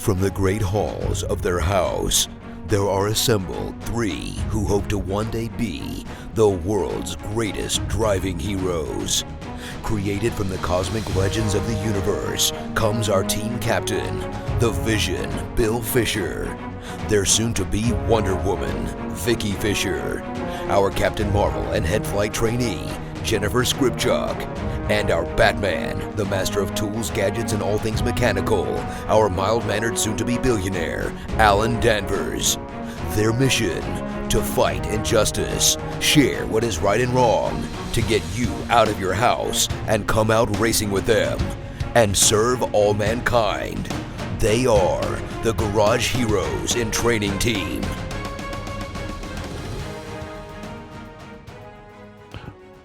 From the great halls of their house, there are assembled three who hope to one day be the world's greatest driving heroes. Created from the cosmic legends of the universe comes our team captain, the Vision, Bill Fisher. Their soon-to-be Wonder Woman, Vicki Fisher. Our Captain Marvel and head flight trainee, Jennifer Skripchuk. And our Batman, the master of tools, gadgets, and all things mechanical, our mild-mannered soon-to-be billionaire, Alan Danvers. Their mission, to fight injustice, share what is right and wrong, to get you out of your house and come out racing with them, and serve all mankind. They are the Garage Heroes in Training Team.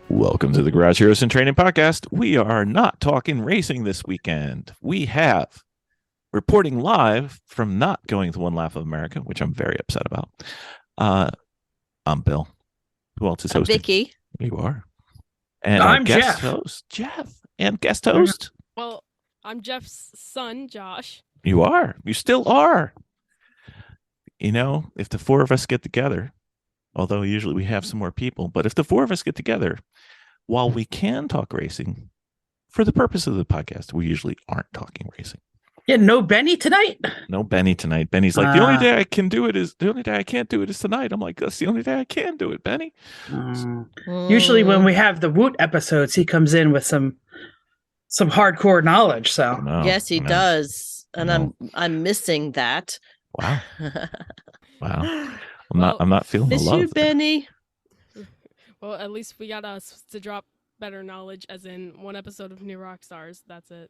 Welcome to the Garage Heroes in Training podcast. We are not talking racing this weekend. We have reporting live from not going to One Lap of America, which I'm very upset about. I'm Bill. Who else is hosting? Vicki. You are. And I'm our guest Jeff. host, Jeff. And guest host. Well, I'm Jeff's son, Josh. You are. You still are. You know, if the four of us get together, although usually we have some more people, but if the four of us get together, while we can talk racing, for the purpose of the podcast, we usually aren't talking racing. Yeah, no Benny tonight? No Benny tonight. Benny's like, the only day I can't do it is tonight. I'm like, that's the only day I can do it, Benny. Usually when we have the WOOT episodes, he comes in with some hardcore knowledge. So Yes, he does. And I'm missing that. Wow. Wow. I'm not feeling the Miss love. you, Benny. Well, at least we got us to drop better knowledge, as in one episode of New Rock Stars. That's it.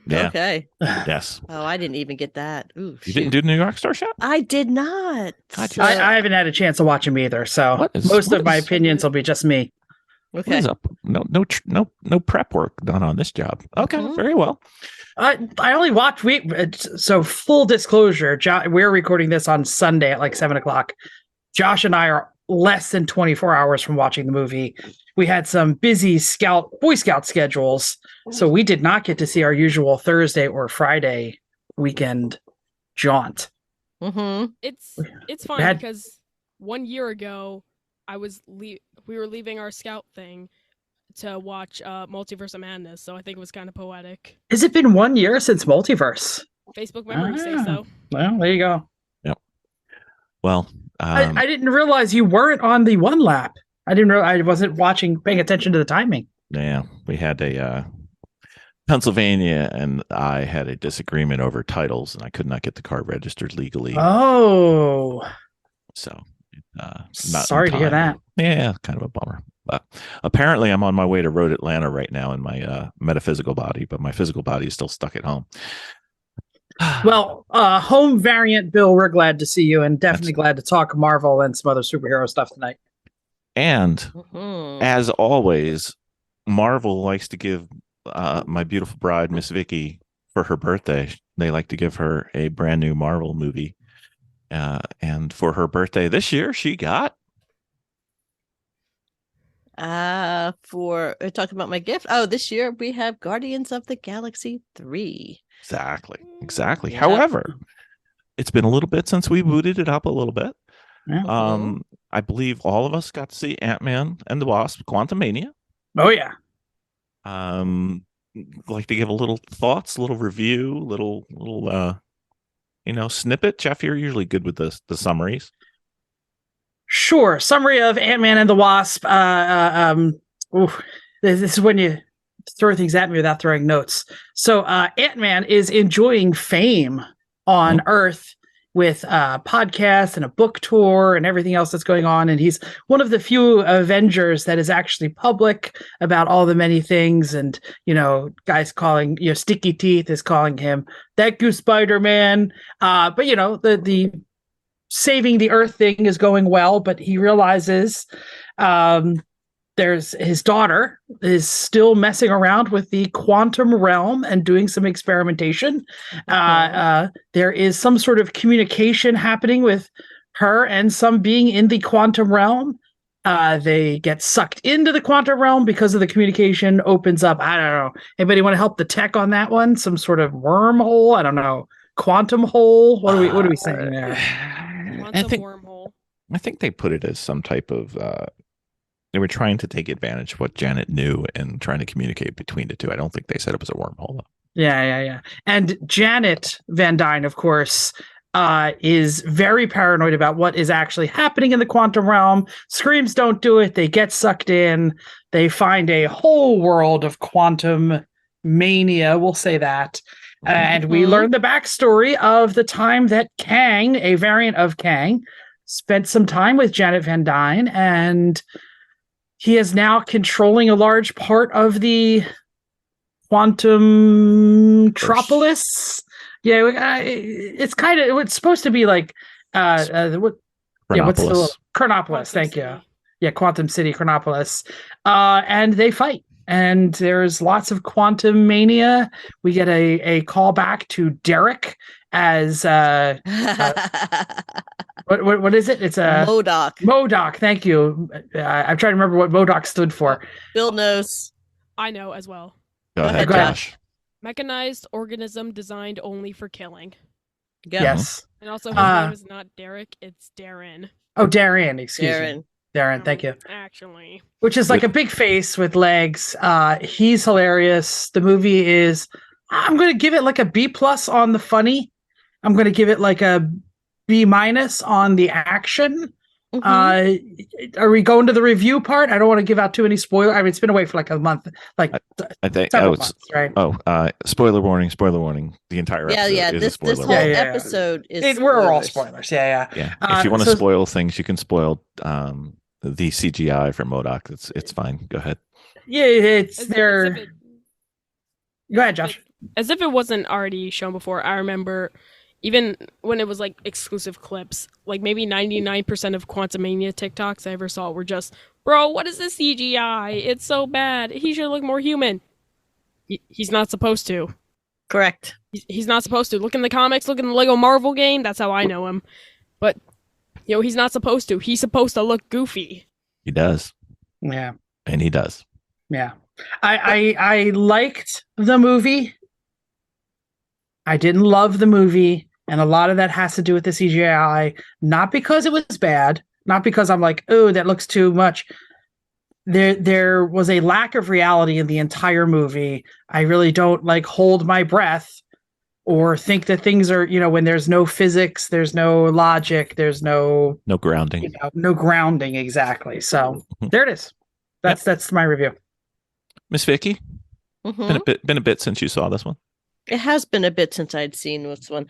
Yeah. Okay. Yes. Oh, I didn't even get that. Ooh, You didn't do New York Star yet? I did not. Gotcha. I haven't had a chance to watch him either. So most of my opinions will be just me. What Okay. is up? No prep work done on this job. Okay, very well. I only watched so full disclosure, we're recording this on Sunday at like 7:00. Josh and I are less than 24 hours from watching the movie. We had some busy Boy Scout schedules, so we did not get to see our usual Thursday or Friday weekend jaunt. Mm-hmm. It's fun because 1 year ago, we were leaving our scout thing to watch Multiverse of Madness, so I think it was kind of poetic. Has it been 1 year since Multiverse? Facebook memories say so. Well, there you go. Yep. Well, I didn't realize you weren't on the One Lap. I wasn't paying attention to the timing. yeah, we had a Pennsylvania, and I had a disagreement over titles, and I could not get the car registered legally. Oh, So, not sorry in to hear time. that. Yeah, kind of a bummer. But apparently, I'm on my way to Road Atlanta right now in my metaphysical body, but my physical body is still stuck at home. Well, home variant Bill, we're glad to see you, and definitely glad to talk Marvel and some other superhero stuff tonight. And Mm-hmm. as always, Marvel likes to give my beautiful bride, Miss Vicki, for her birthday, they like to give her a brand new Marvel movie. And for her birthday this year, she got... For talking about my gift. Oh, this year we have Guardians of the Galaxy 3. Exactly. Yeah. However, it's been a little bit since we booted it up a little bit. Yeah. I believe all of us got to see Ant-Man and the Wasp: Quantumania. Oh yeah. Like to give a little thoughts, little review, little snippet. Jeff, you're usually good with the summaries. Sure. Summary of Ant-Man and the Wasp. This is when you throw things at me without throwing notes. So Ant-Man is enjoying fame on Earth with podcasts and a book tour and everything else that's going on. And he's one of the few Avengers that is actually public about all the many things. And, guys calling, Sticky Teeth is calling him that goose Spider-Man. But, the saving the Earth thing is going well, but he realizes there's his daughter is still messing around with the quantum realm and doing some experimentation. There is some sort of communication happening with her and some being in the quantum realm. They get sucked into the quantum realm because of the communication opens up. I don't know. Anybody want to help the tech on that one? Some sort of wormhole? I don't know. quantum hole? What are we saying there? Quantum wormhole. I think they put it as some type of they were trying to take advantage of what Janet knew and trying to communicate between the two. I don't think they said it was a wormhole. Yeah. And Janet Van Dyne, of course, is very paranoid about what is actually happening in the quantum realm. Screams don't do it. They get sucked in. They find a whole world of quantum mania. We'll say that. And we learn the backstory of the time that Kang, a variant of Kang, spent some time with Janet Van Dyne, and he is now controlling a large part of the quantum tropolis. Yeah, it's supposed to be like Chronopolis. Thank you. Yeah, Quantum City, Chronopolis. And they fight. And there's lots of quantum mania. We get a callback to Derek as what is it? It's a MODOK. MODOK. Thank you. I'm trying to remember what MODOK stood for. Bill knows. I know as well. Go ahead, Go ahead. Josh. Mechanized organism designed only for killing. Go. Yes. And also, his name is not Derek, it's Darren. Oh, Darren. Excuse me. Darren, thank you. Actually. Which is like a big face with legs. He's hilarious. The movie is, I'm going to give it like a B+ on the funny. I'm going to give it like a B- on the action. Are we going to the review part? I don't want to give out too many spoilers. I mean, it's been away for like a month, like I think several months, right? Spoiler warning! The entire episode is a spoiler. This whole episode is we're all spoilers. Yeah. If you want to spoil things, you can spoil the CGI for MODOK. It's fine. Go ahead. Yeah, it's there. Go ahead, Josh. As if it wasn't already shown before, I remember even when it was like exclusive clips, like maybe 99% of Quantumania TikToks I ever saw were just, bro, what is this CGI? It's so bad. He should look more human. He's not supposed to. Correct. He's not supposed to. Look in the comics, look in the Lego Marvel game. That's how I know him. But, he's not supposed to. He's supposed to look goofy. He does. Yeah. And he does. Yeah. I liked the movie. I didn't love the movie, and a lot of that has to do with the CGI, not because it was bad, not because I'm like, oh, that looks too much. There was a lack of reality in the entire movie. I really don't like hold my breath or think that things are, when there's no physics, there's no logic, there's no grounding. No grounding, exactly. So there it is. That's my review. Miss Vicki, been a bit since you saw this one. It has been a bit since I'd seen this one.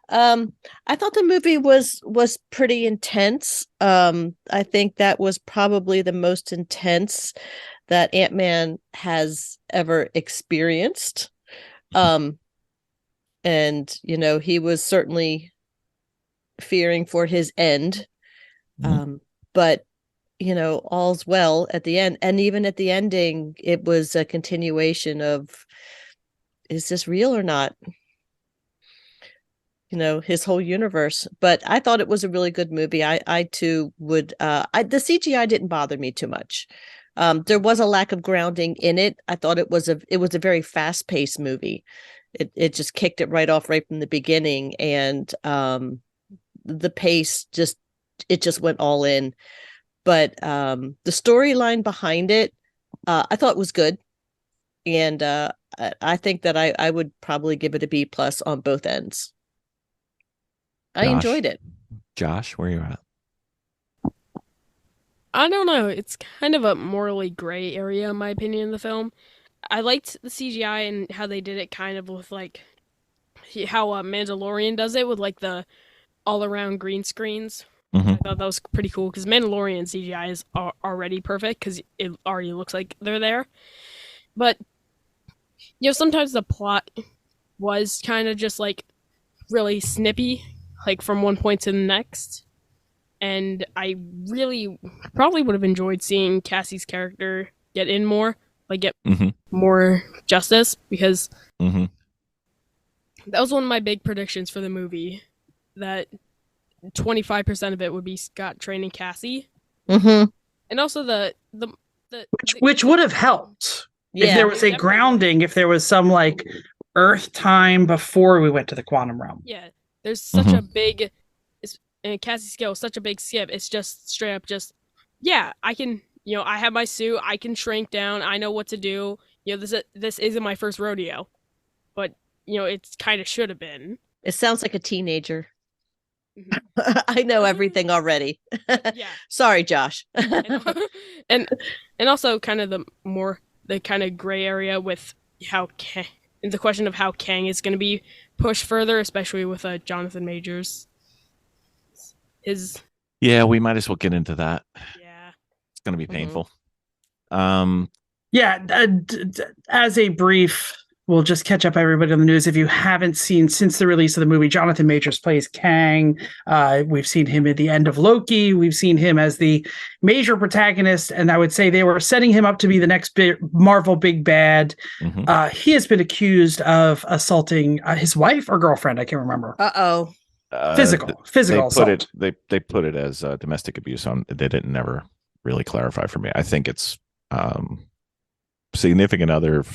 I thought the movie was pretty intense. I think that was probably the most intense that Ant-Man has ever experienced. And, he was certainly fearing for his end. But, all's well at the end. And even at the ending, it was a continuation of, is this real or not? His whole universe. But I thought it was a really good movie. I too would, the CGI didn't bother me too much. There was a lack of grounding in it. I thought it was a very fast paced movie. It just kicked it right off right from the beginning. And, the pace just went all in. But, the storyline behind it, I thought was good. And, I think that I would probably give it a B+ on both ends. I enjoyed it. Josh, where you at? I don't know. It's kind of a morally gray area, in my opinion, in the film. I liked the CGI and how they did it kind of with like how Mandalorian does it with like the all-around green screens. I thought that was pretty cool because Mandalorian CGI is already perfect because it already looks like they're there. But sometimes the plot was kind of just like really snippy, like from one point to the next. And I really probably would have enjoyed seeing Cassie's character get in more, like get more justice, because that was one of my big predictions for the movie, that 25% of it would be Scott training Cassie. And also which would have helped. If there was a grounding, if there was some like Earth time before we went to the quantum realm. Yeah, there's such a big, and Cassie scale is such a big skip. It's just straight up, just yeah, I can. I have my suit. I can shrink down. I know what to do. This isn't my first rodeo, but it kind of should have been. It sounds like a teenager. I know everything already. Yeah. Sorry, Josh. and also kind of the kind of gray area with the question of how Kang is going to be pushed further, especially with Jonathan Majors. Yeah, we might as well get into that. Yeah, it's going to be painful. As a brief, we'll just catch up everybody on the news. If you haven't seen since the release of the movie, Jonathan Majors plays Kang. We've seen him at the end of Loki. We've seen him as the major protagonist, and I would say they were setting him up to be the next Marvel big bad. He has been accused of assaulting his wife or girlfriend. I can't remember. Physical assault. They put it as domestic abuse. They didn't never really clarify for me. I think it's significant other.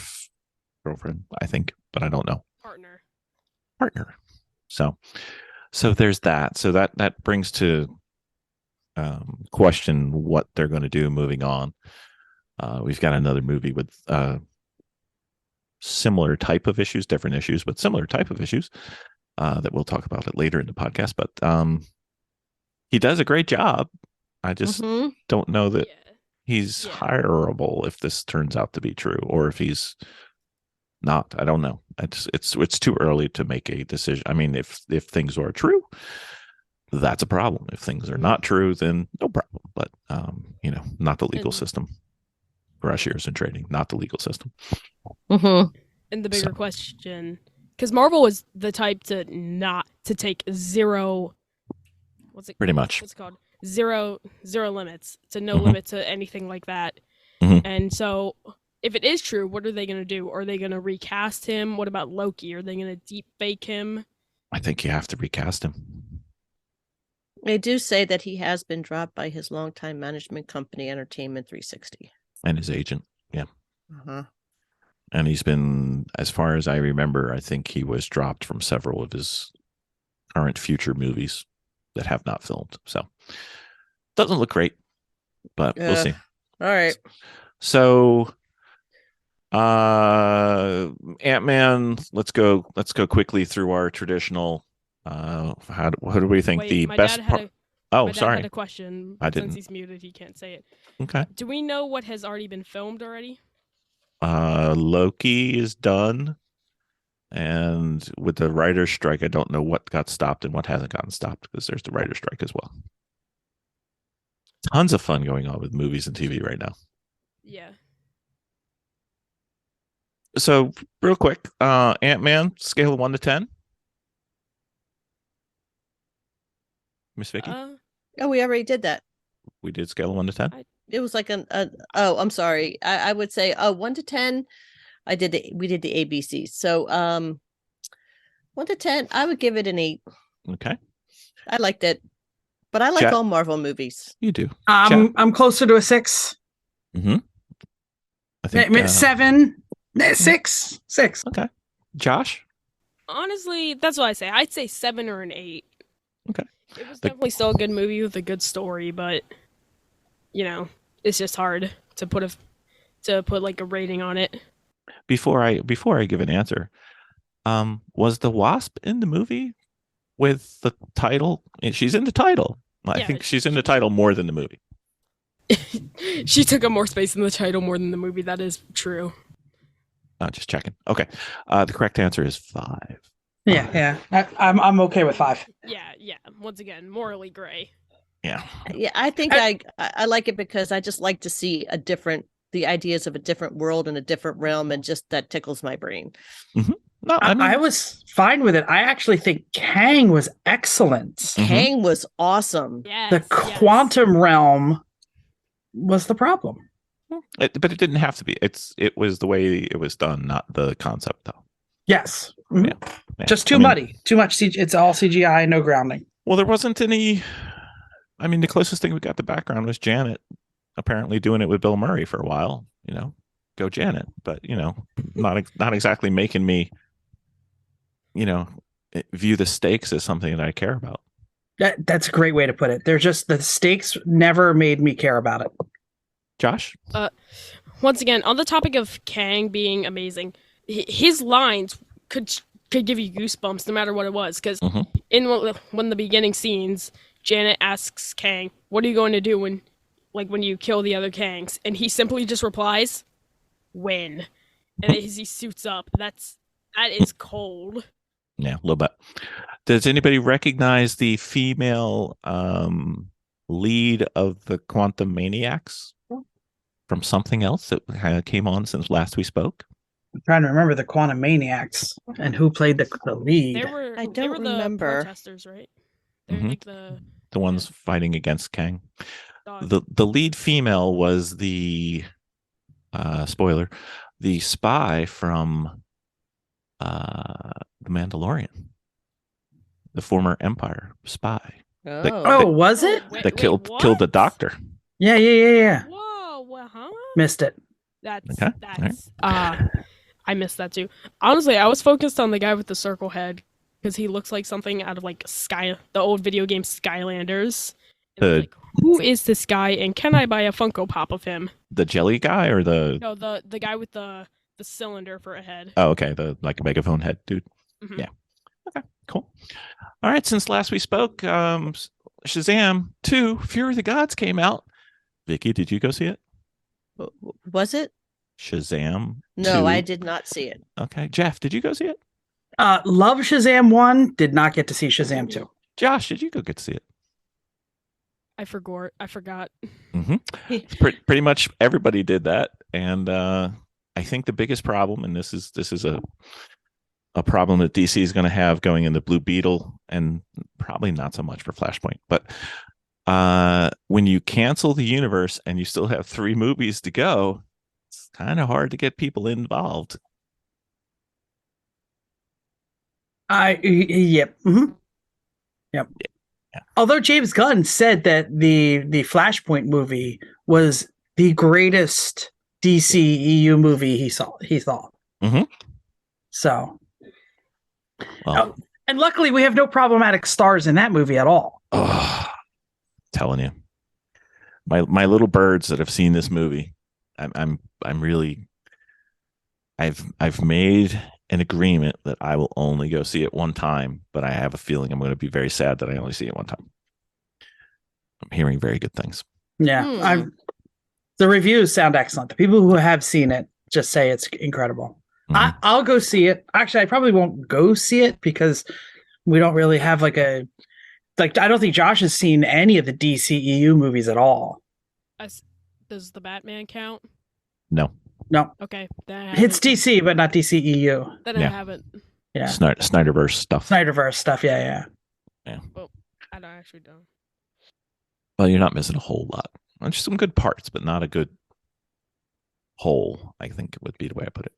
Girlfriend, I think, but I don't know. Partner. So there's that. So that brings to question what they're going to do moving on. We've got another movie with similar type of issues, different issues, but similar type of issues that we'll talk about it later in the podcast. But he does a great job. I just don't know that he's hireable if this turns out to be true, or if he's not. I don't know. It's too early to make a decision. I mean, if things are true, that's a problem. If things are not true, then no problem. But not the legal system. Garage Heroes and Trading, not the legal system. And the bigger question, because Marvel is the type to take zero. What's it? Pretty much. What's it called? Zero limits. To no limit to anything like that. And so, if it is true, what are they going to do? Are they going to recast him? What about Loki? Are they going to deep fake him? I think you have to recast him. They do say that he has been dropped by his longtime management company, Entertainment 360. And his agent. Yeah. And he's been, as far as I remember, I think he was dropped from several of his current future movies that have not filmed. So, doesn't look great, but we'll see. All right. So, Ant-Man, let's go quickly through our traditional what do we think? Wait, the best part? My dad had a question. I didn't. Since he's muted, he can't say it. Okay. Do we know what has already been filmed already? Loki is done, and with the writer's strike, I don't know what got stopped and what hasn't gotten stopped, because there's the writer's strike as well. Tons of fun going on with movies and TV right now. Yeah. So real quick, Ant-Man, scale of 1 to 10. Miss Vicki? We already did that. We did scale of 1 to 10. It was like I'm sorry. I would say 1 to 10. We did the ABCs. So 1 to 10, I would give it an 8. Okay. I liked it, but I like all Marvel movies. You do. I'm closer to a 6. I think 7, 6. Okay. Josh? Honestly, that's what I say. I'd say 7 or an 8. Okay. It was definitely still a good movie with a good story, but it's just hard to put like a rating on it. Before I give an answer, was the Wasp in the movie with the title? She's in the title. I think she's in the title more than the movie. She took up more space in the title more than the movie. That is true. Just checking. Okay. The correct answer is 5. Yeah. I'm okay with 5. Yeah. Once again, morally gray. Yeah. I think I like it because I just like to see the ideas of a different world and a different realm, and just that tickles my brain. No, I was fine with it. I actually think Kang was excellent. Kang was awesome. Yes, the quantum realm was the problem. But it didn't have to be. It was the way it was done, not the concept, though. Yes. Yeah. Just too muddy. Too much. It's all CGI, no grounding. Well, there wasn't any. I mean, the closest thing we got to background was Janet apparently doing it with Bill Murray for a while. Go Janet. But not exactly making me view the stakes as something that I care about. That's a great way to put it. They're just the stakes never made me care about it. Josh? Once again, on the topic of Kang being amazing, his lines could give you goosebumps no matter what it was. Because in one of the beginning scenes, Janet asks Kang, "What are you going to do when you kill the other Kangs?" And he simply just replies, "When." And as he suits up, that is cold. Yeah, a little bit. Does anybody recognize the female lead of the Quantum Maniacs from something else that kind of came on since last we spoke? I'm trying to remember the Quantum Maniacs and who played the lead. I They don't were the remember. protesters, right? They're Mhm. like the ones fighting against Kang. dog. The lead female was the spoiler, the spy from The Mandalorian, the former Empire spy Oh, was it? that killed the doctor. Yeah. Whoa, huh? Missed it. That's Okay, I missed that too. Honestly, I was focused on the guy with the circle head because he looks like something out of the old video game Skylanders. And I was like, who is this guy, and can I buy a Funko Pop of him? The jelly guy or the No, the guy with the cylinder for a head. Oh, okay, the like a megaphone head dude. Mhm. Yeah. Okay, cool. All right, since last we spoke, Shazam 2: Fury of the Gods came out. Vicki, did you go see it? Was it? Shazam 2. No, I did not see it. Okay. Jeff, did you go see it? Love Shazam 1, did not get to see Shazam 2. Josh, did you go get to see it? I forgot. Pretty much everybody did that, and I think the biggest problem, and this is a problem that DC is going to have going into Blue Beetle, and probably not so much for Flashpoint, but when you cancel the universe and you still have 3 movies to go, it's kind of hard to get people involved. Yep. Mm-hmm. Yep. Yeah. Although James Gunn said that the Flashpoint movie was the greatest DCEU movie he thought. Mm-hmm. So, well, and luckily we have no problematic stars in that movie at all. Telling you, my little birds that have seen this movie, I'm really, I've made an agreement that I will only go see it one time, but I have a feeling I'm going to be very sad that I only see it one time. I'm hearing very good things. Yeah, the reviews sound excellent. The people who have seen it just say it's incredible. Mm-hmm. I'll go see it. Actually, I probably won't go see it because we don't really have I don't think Josh has seen any of the DCEU movies at all. Does the Batman count? No. Okay. It's DC, but not DCEU. Then I haven't. Yeah. Snyderverse stuff. Yeah. Well, I actually don't. Well, you're not missing a whole lot. Just some good parts, but not a good whole, I think would be the way I put it.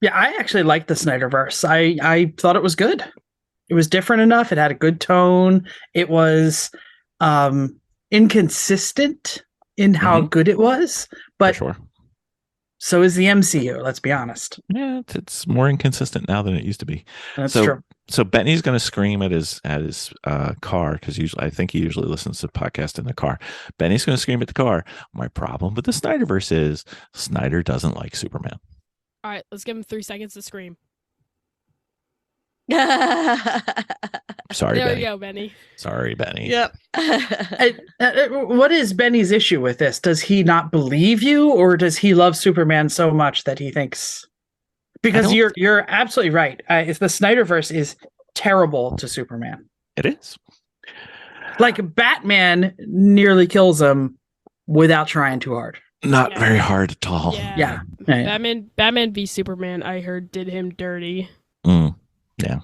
Yeah, I actually liked the Snyderverse. I thought it was good. It was different enough. It had a good tone. It was inconsistent in how good it was, but sure. So is the MCU, let's be honest. Yeah, it's more inconsistent now than it used to be. That's true. So Benny's going to scream at his car because I think he usually listens to the podcast in the car. Benny's going to scream at the car. My problem with the Snyderverse is Snyder doesn't like Superman. All right, let's give him 3 seconds to scream. Sorry, there Benny. you go, Benny. Sorry, Benny. Yep. What is Benny's issue with this? Does he not believe you, or does he love Superman so much that he thinks? Because you're absolutely right. If the Snyderverse is terrible to Superman, it is. Like Batman nearly kills him without trying too hard. Not very hard at all. Yeah. Batman v Superman, I heard, did him dirty. Yeah.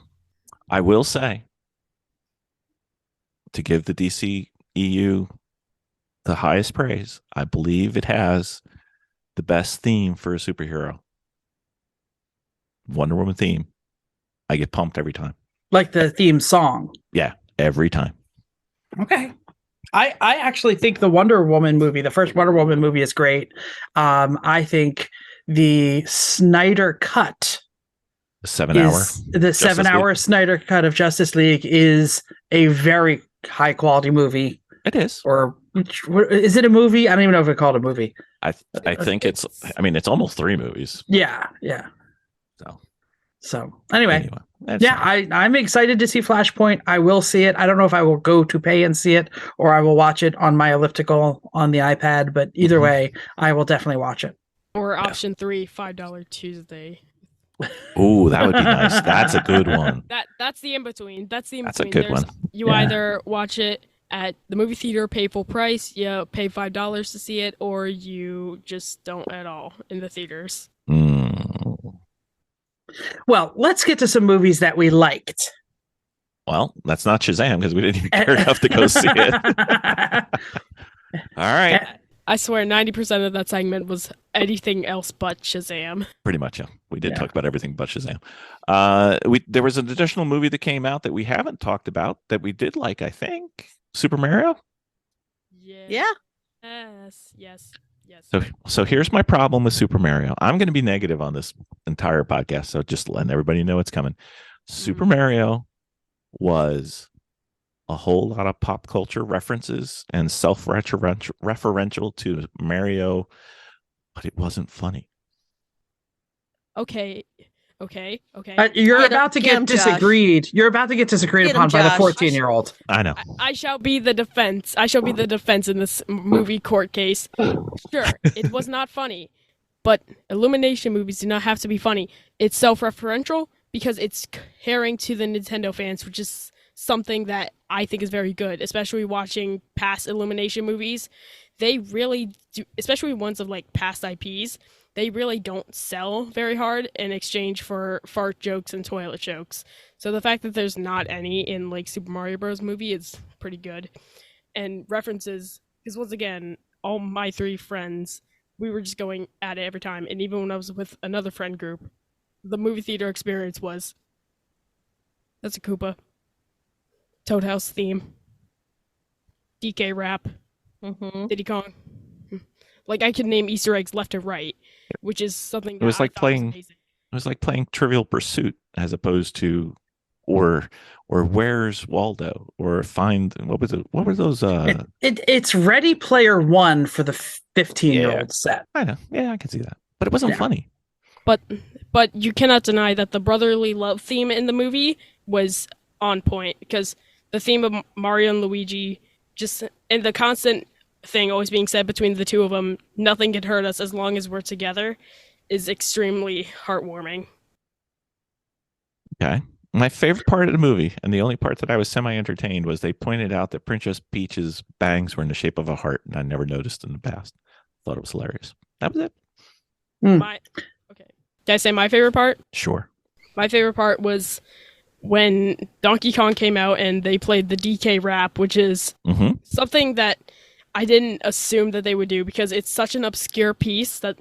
I will say, to give the DCEU the highest praise, I believe it has the best theme for a superhero. Wonder Woman theme. I get pumped every time. Like the theme song. Yeah, every time. Okay. I actually think the Wonder Woman movie, the first Wonder Woman movie, is great. I think the Snyder cut 7 hour. The 7 hour Snyder cut of Justice League is a very high quality movie. It is. Or is it a movie? I don't even know if we call it a movie. I think it's almost 3 movies. Yeah. So anyway. Yeah, I'm excited to see Flashpoint. I will see it. I don't know if I will go to pay and see it or I will watch it on my elliptical on the iPad, but either way, I will definitely watch it. Or option 3, $5 Tuesday. Oh, that would be nice. That's a good one. That's the in between. That's the in That's a between. good one. You either watch it at the movie theater, pay full price, you pay $5 to see it, or you just don't at all in the theaters. Well, let's get to some movies that we liked. Well, that's not Shazam because we didn't even care enough to go see it. All right. I swear 90% of that segment was anything else but Shazam. Pretty much, yeah. We did talk about everything but Shazam. There was an additional movie that came out that we haven't talked about that we did like, I think. Super Mario? Yeah. Yes. So here's my problem with Super Mario. I'm going to be negative on this entire podcast, so just letting everybody know it's coming. Super Mario was a whole lot of pop culture references and self-referential to Mario, but it wasn't funny. Okay. You're about to get disagreed. You're about to get disagreed upon by the 14-year-old. I know. I shall be the defense. I shall be the defense in this movie court case. Sure, it was not funny, but Illumination movies do not have to be funny. It's self-referential because it's caring to the Nintendo fans, which is something that I think is very good, especially watching past Illumination movies. They really do, especially ones of like past IPs. They really don't sell very hard in exchange for fart jokes and toilet jokes. So the fact that there's not any in like Super Mario Bros. Movie is pretty good. And references, because once again, all my 3 friends, we were just going at it every time. And even when I was with another friend group, the movie theater experience was, that's a Koopa. Toad House theme. DK rap. Diddy Kong. Like I could name Easter eggs left and right, which is something that it was I like thought playing. was amazing. It was like playing Trivial Pursuit as opposed to, or Where's Waldo, or find what was it? What were those? It's Ready Player One for the 15-year-old set. I know. Yeah, I can see that, but it wasn't funny. But you cannot deny that the brotherly love theme in the movie was on point, because the theme of Mario and Luigi, just and the constant thing always being said between the two of them, nothing can hurt us as long as we're together, is extremely heartwarming. Okay. My favorite part of the movie, and the only part that I was semi-entertained, was they pointed out that Princess Peach's bangs were in the shape of a heart, and I never noticed in the past. Thought it was hilarious. That was it. Okay. Did I say my favorite part? Sure. My favorite part was when Donkey Kong came out and they played the DK rap, which is something that I didn't assume that they would do, because it's such an obscure piece that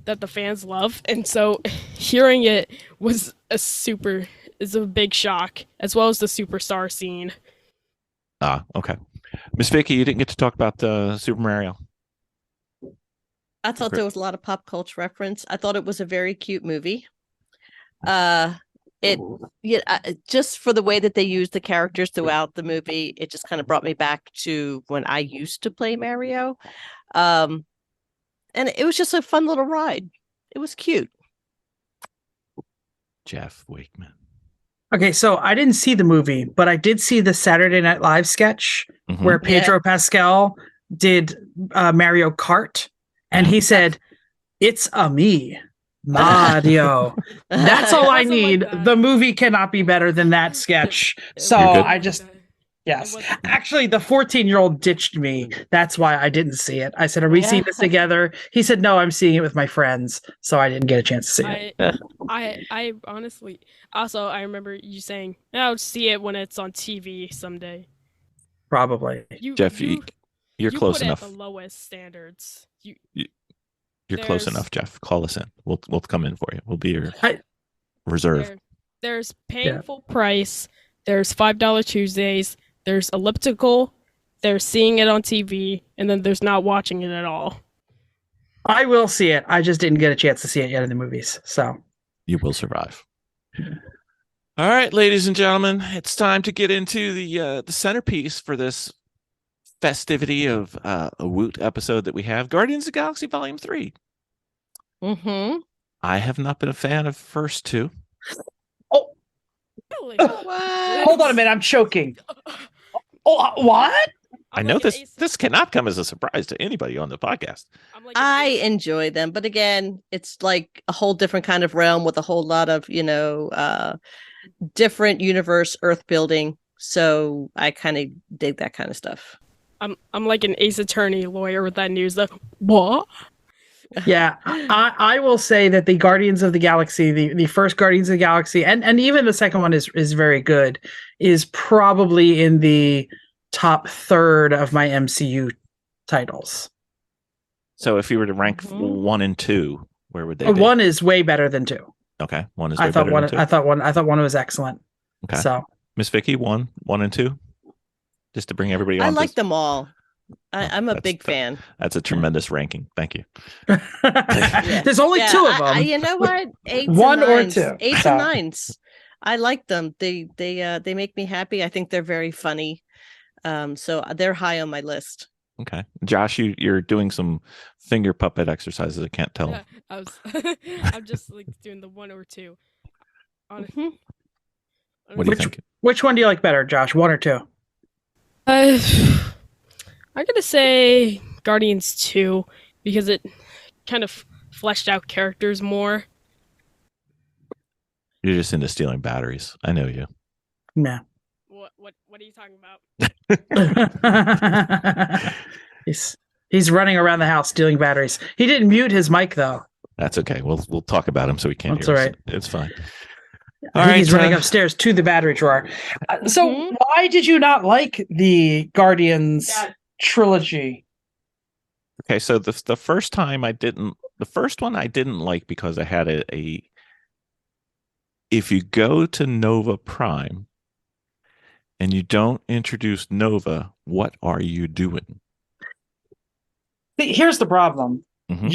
the fans love, and so hearing it was is a big shock, as well as the superstar scene. Okay. Miss Vicki, you didn't get to talk about Super Mario. I thought there was a lot of pop culture reference. I thought it was a very cute movie. Just for the way that they used the characters throughout the movie, it just kind of brought me back to when I used to play Mario. And it was just a fun little ride. It was cute. Jeff Wakeman. Okay, so I didn't see the movie, but I did see the Saturday Night Live sketch where Pedro Pascal did Mario Kart, and he said, "It's a me, Mario." That's all I need. Like the movie cannot be better than that sketch. So I just... Yes. Actually, the 14-year-old ditched me. That's why I didn't see it. I said, "Are we seeing this together?" He said, "No, I'm seeing it with my friends." So I didn't get a chance to see it. I honestly... Also, I remember you saying, "I'll see it when it's on TV someday." Probably. Jeff, you're close enough. At the lowest standards. You're close enough, Jeff. Call us in. We'll come in for you. We'll be your reserve. There's paying full price. There's $5 Tuesdays. There's elliptical, there's seeing it on TV, and then there's not watching it at all. I will see it. I just didn't get a chance to see it yet in the movies. So you will survive. All right, ladies and gentlemen, it's time to get into the centerpiece for this festivity of a Woot episode that we have, Guardians of the Galaxy Volume 3. Mm-hmm. I have not been a fan of first two. Oh, Really? hold on a minute. I'm choking. Oh, what? I know this cannot come as a surprise to anybody on the podcast. I enjoy them, but again, it's like a whole different kind of realm with a whole lot of, different universe earth building. So I kind of dig that kind of stuff. I'm like an Ace Attorney lawyer with that news. Like, what? Yeah, I will say that the Guardians of the Galaxy, the first Guardians of the Galaxy, and even the second one is very good, is probably in the top third of my MCU titles. So if you were to rank 1 and 2, where would they be? 1 is way better than 2. Okay, 1 is I way thought better one. than 2. I thought one was excellent. Okay, so Miss Vicki, 1 and 2, just to bring everybody on. I like them all. I'm a big fan. That's a tremendous ranking. Thank you. There's only 2 of them. You know what? 8s 1 and 9s. or 2. 8s and 9s. I like them. They make me happy. I think they're very funny. So they're high on my list. Okay, Josh, you're doing some finger puppet exercises. I can't tell. Yeah, I'm just like doing the 1 or 2. What do you think? Which one do you like better, Josh? 1 or 2? I'm gonna say Guardians 2 because it kind of fleshed out characters more. You're just into stealing batteries. I know you. No. What are you talking about? He's running around the house stealing batteries. He didn't mute his mic though. That's okay. We'll talk about him so he can't That's hear all right. us. It's fine. I think he's running upstairs to the battery drawer. So why did you not like the Guardians trilogy? Okay, so the first time the first one I didn't like because I had a if you go to Nova Prime and you don't introduce Nova, what are you doing? Here's the problem. Mm-hmm.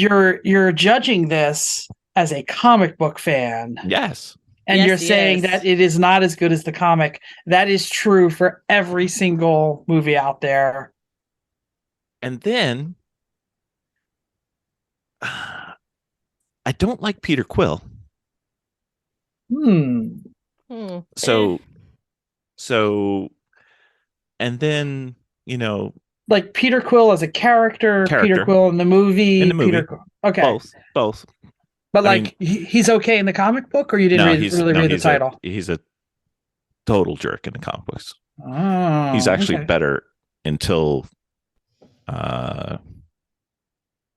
You're judging this as a comic book fan. Yes. And you're saying that it is not as good as the comic. That is true for every single movie out there. And then I don't like Peter Quill. So and then, like Peter Quill as a character. Peter Quill in the movie. Peter Quill. Okay. Both. But he's okay in the comic book, or you didn't really read the title? He's a total jerk in the comic books. Oh, he's actually better until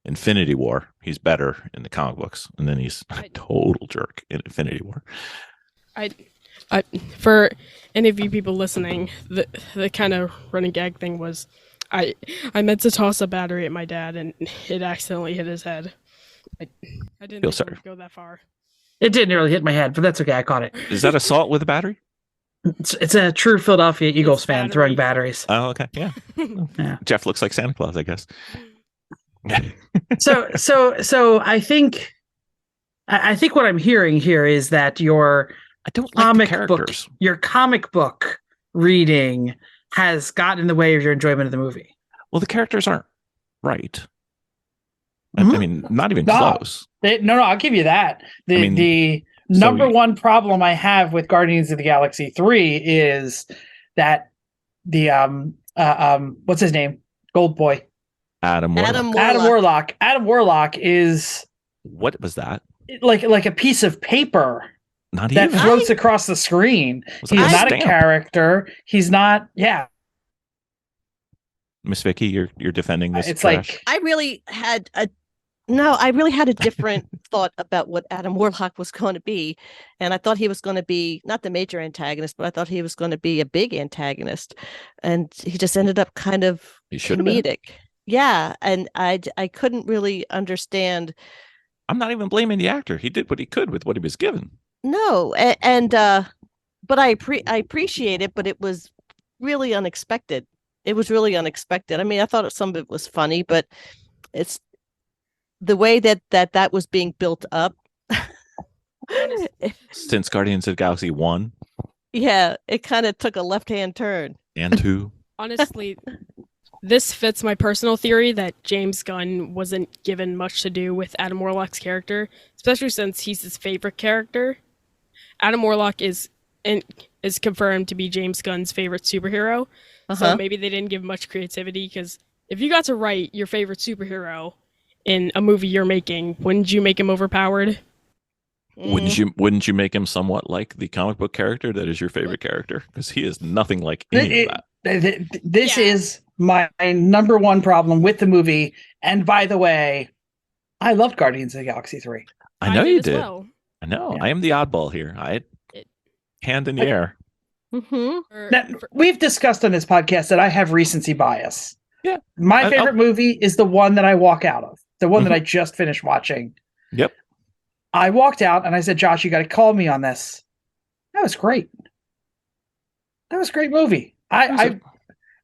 Infinity War. He's better in the comic books, and then he's a total jerk in Infinity War. For any of you people listening, the kind of running gag thing was I meant to toss a battery at my dad, and it accidentally hit his head. I didn't think it would go that far. It didn't really hit my head, but that's okay. I caught it. Is that assault with a battery? It's a true Philadelphia Eagles fan throwing batteries. Oh, okay. Yeah. Yeah. Jeff looks like Santa Claus, I guess. So I think what I'm hearing here is that your comic book reading has gotten in the way of your enjoyment of the movie. Well, the characters aren't right. I mean, not even close. No, I'll give you that. The number one problem I have with Guardians of the Galaxy 3 is that the what's his name? Gold Boy. Adam Warlock is, what was that? Like a piece of paper that floats across the screen. He's not a character. He's not. Yeah. Miss Vicki, you're defending this. It's trash. like I really had a different thought about what Adam Warlock was going to be, and I thought he was going to be not the major antagonist, but I thought he was going to be a big antagonist, and he just ended up kind of comedic. Yeah, and I couldn't really understand. I'm not even blaming the actor. He did what he could with what he was given. No, but I appreciate it, but it was really unexpected. It was really unexpected. I mean, I thought some of it was funny, but it's the way that was being built up. Honest- Since Guardians of the Galaxy 1 Yeah, it kind of took a left-hand turn. and 2. Honestly, this fits my personal theory that James Gunn wasn't given much to do with Adam Warlock's character, especially since he's his favorite character. Adam Warlock is confirmed to be James Gunn's favorite superhero, so maybe they didn't give much creativity. Because if you got to write your favorite superhero in a movie you're making, wouldn't you make him overpowered? Wouldn't you make him somewhat like the comic book character that is your favorite character? Because he is nothing like any of that. This Yeah. is my number one problem with the movie. And by the way, I loved Guardians of the Galaxy 3. I know you as did. well. I know. Yeah. I am the oddball here. Hand in the air. Now, we've discussed on this podcast that I have recency bias. Yeah. My favorite movie is the one that I walk out of, the one that I just finished watching. Yep. I walked out and I said, Josh, you got to call me on this. That was great. That was a great movie.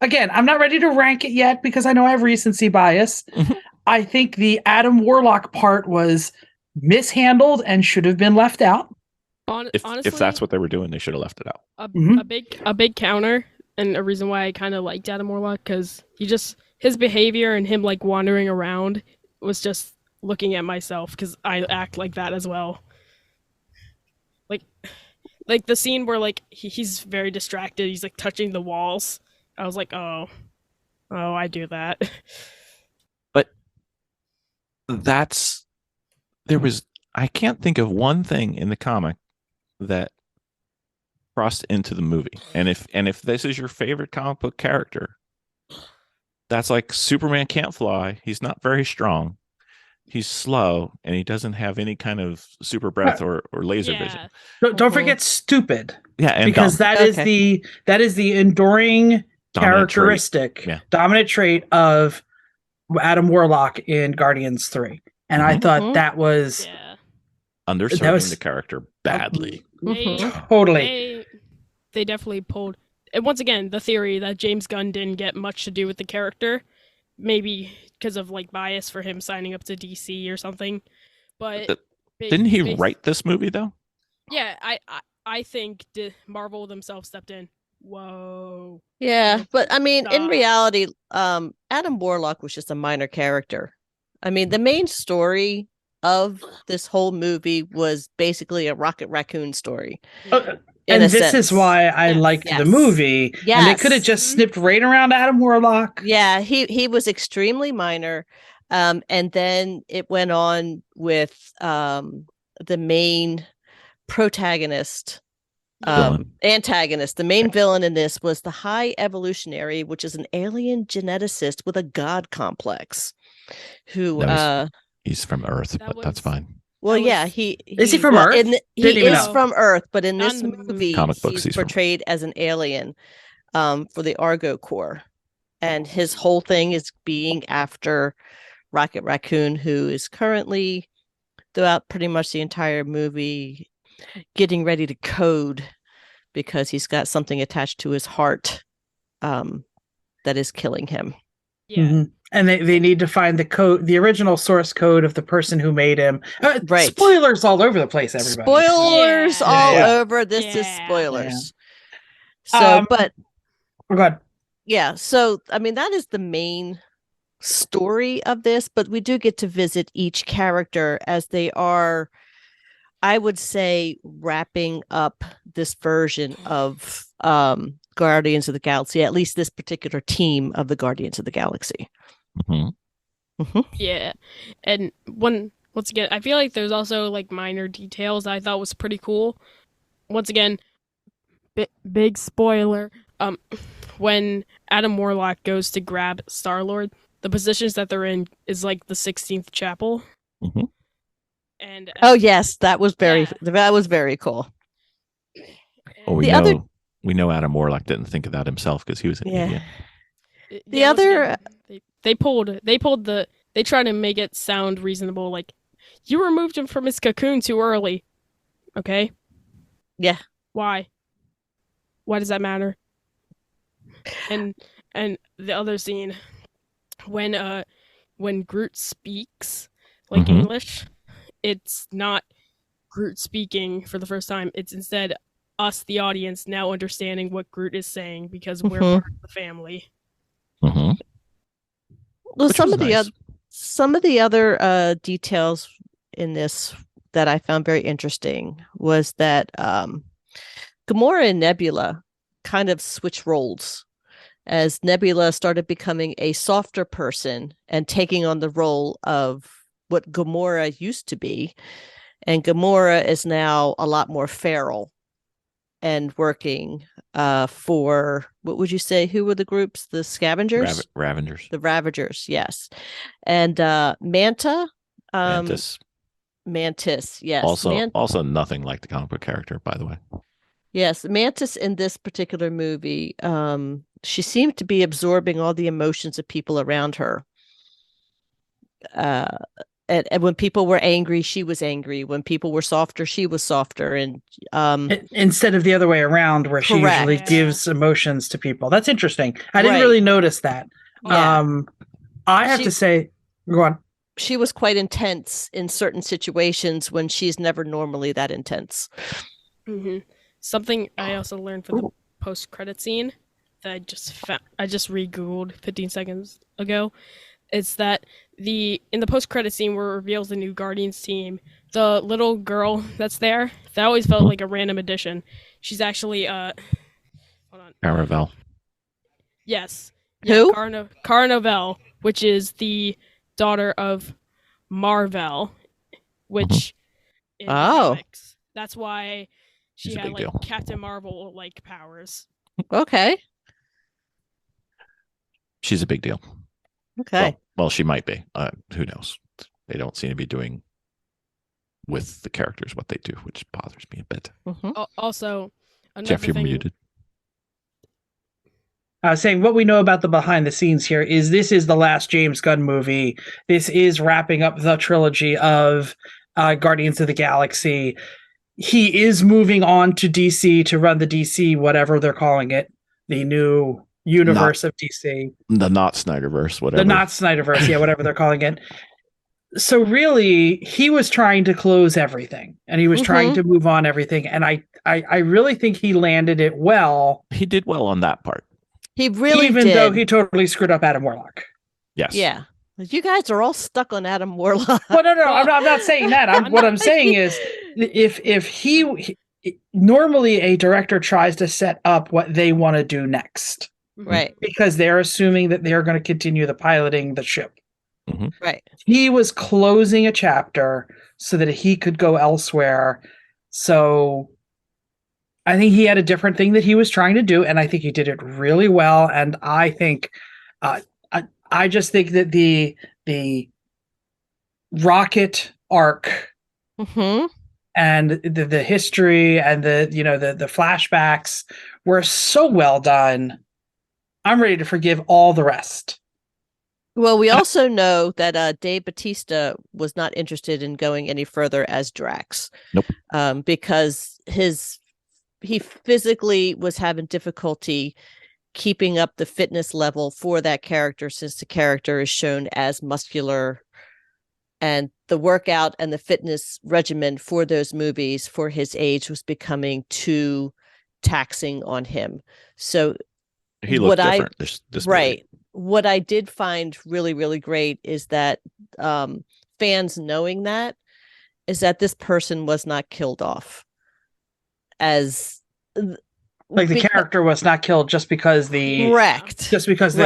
Again, I'm not ready to rank it yet because I know I have recency bias. I think the Adam Warlock part was mishandled and should have been left out. Honestly, If that's what they were doing, they should have left it out. A big counter and a reason why I kind of liked Adam Warlock, because his behavior and him like wandering around was just looking at myself, because I act like that as well. Like the scene where like he's very distracted, he's like touching the walls. I was like, oh, I do that. But I can't think of one thing in the comic that crossed into the movie. And if this is your favorite comic book character, that's like Superman can't fly. He's not very strong. He's slow, and he doesn't have any kind of super breath or laser vision. Don't forget stupid. Yeah, and because dumb. that is the enduring characteristic, dominant trait of Adam Warlock in Guardians 3. And I thought that was underserving the character badly. Totally. They definitely pulled. And once again, the theory that James Gunn didn't get much to do with the character, maybe because of like bias for him signing up to DC or something. But didn't he write this movie though? Yeah, I think Marvel themselves stepped in. Whoa. Yeah, but I mean, in reality, Adam Warlock was just a minor character. I mean, the main story of this whole movie was basically a Rocket Raccoon story. And this is why I liked the movie. Yes. And they could have just snipped right around Adam Warlock. Yeah, he was extremely minor. And then it went on with the main protagonist, antagonist. The main villain in this was the High Evolutionary, which is an alien geneticist with a god complex. He's from Earth, but that's fine. Well, yeah, is he from Earth? He is from Earth, but in this movie, he's portrayed as an alien for the Argo Corps, and his whole thing is being after Rocket Raccoon, who is currently throughout pretty much the entire movie getting ready to code because he's got something attached to his heart that is killing him. Yeah. Mm-hmm. And they need to find the code, the original source code of the person who made him. Right. Spoilers all over the place, everybody. Spoilers all over. This is spoilers. So, but go ahead. Yeah. So, I mean, that is the main story of this, but we do get to visit each character as they are, I would say, wrapping up this version of Guardians of the Galaxy, at least this particular team of the Guardians of the Galaxy. Yeah. And once again, I feel like there's also like minor details I thought was pretty cool. Once again, big spoiler. When Adam Warlock goes to grab Star-Lord, the positions that they're in is like the 16th chapel. And yes, that was very cool. Well, we know Adam Warlock didn't think of that himself because he was an idiot. They tried to make it sound reasonable, like you removed him from his cocoon too early. Okay. Yeah. Why does that matter? And the other scene when Groot speaks like English, it's not Groot speaking for the first time. It's instead us, the audience, now understanding what Groot is saying because we're part of the family. Mm-hmm. Well, Which some was of the nice. some of the other details in this that I found very interesting was that Gamora and Nebula kind of switch roles as Nebula started becoming a softer person and taking on the role of what Gamora used to be. And Gamora is now a lot more feral and working for, what would you say? Who were the groups? The Scavengers? Ravengers. The Ravagers, yes. And Manta. Mantis. Mantis, yes. Also nothing like the comic book character, by the way. Yes, Mantis in this particular movie, she seemed to be absorbing all the emotions of people around her. And when people were angry, she was angry. When people were softer, she was softer. And instead of the other way around, where she usually Correct. gives emotions to people. That's interesting. I didn't Right. really notice that. Yeah. I have She- to say, go on. she was quite intense in certain situations when she's never normally that intense. Mm-hmm. Something I also learned from the post-credit scene that I just re-googled 15 seconds ago. It's that in the post-credit scene where it reveals the new Guardians team, the little girl that's there, that always felt like a random addition. She's actually hold on. Caravel. Yes. Who? Cara Novell, which is the daughter of Marvel, which in the Oh. comics, that's why she She's a had big like deal. Captain Marvel like powers. Okay. She's a big deal. Okay. Well, she might be. Who knows? They don't seem to be doing with the characters what they do, which bothers me a bit. Mhm. Also, another Jeff, you're thing, muted. Saying what we know about the behind the scenes here is this is the last James Gunn movie. This is wrapping up the trilogy of Guardians of the Galaxy. He is moving on to DC to run the DC, whatever they're calling it, the new universe of DC. The not Snyderverse, whatever. The not Snyderverse, yeah, whatever they're calling it. So really, he was trying to close everything, and he was trying to move on everything. And I really think he landed it well. He did well on that part. He really even did. though he totally screwed up Adam Warlock. Yes. Yeah. You guys are all stuck on Adam Warlock. Well, no, I'm not saying that. What I'm saying is, if he normally a director tries to set up what they want to do next, Right. because they're assuming that they're going to continue the piloting the ship. Mm-hmm. Right. He was closing a chapter so that he could go elsewhere. So I think he had a different thing that he was trying to do, and I think he did it really well. And I think, I just think that the Rocket arc and the history and the flashbacks were so well done. I'm ready to forgive all the rest. Well, we also know that Dave Bautista was not interested in going any further as Drax. Nope. Because he physically was having difficulty keeping up the fitness level for that character, since the character is shown as muscular, and the workout and the fitness regimen for those movies for his age was becoming too taxing on him. So he looked different. This right. movie. What I did find really, really great is that fans knowing that is that this person was not killed off as like the character was not killed just because correct. Just because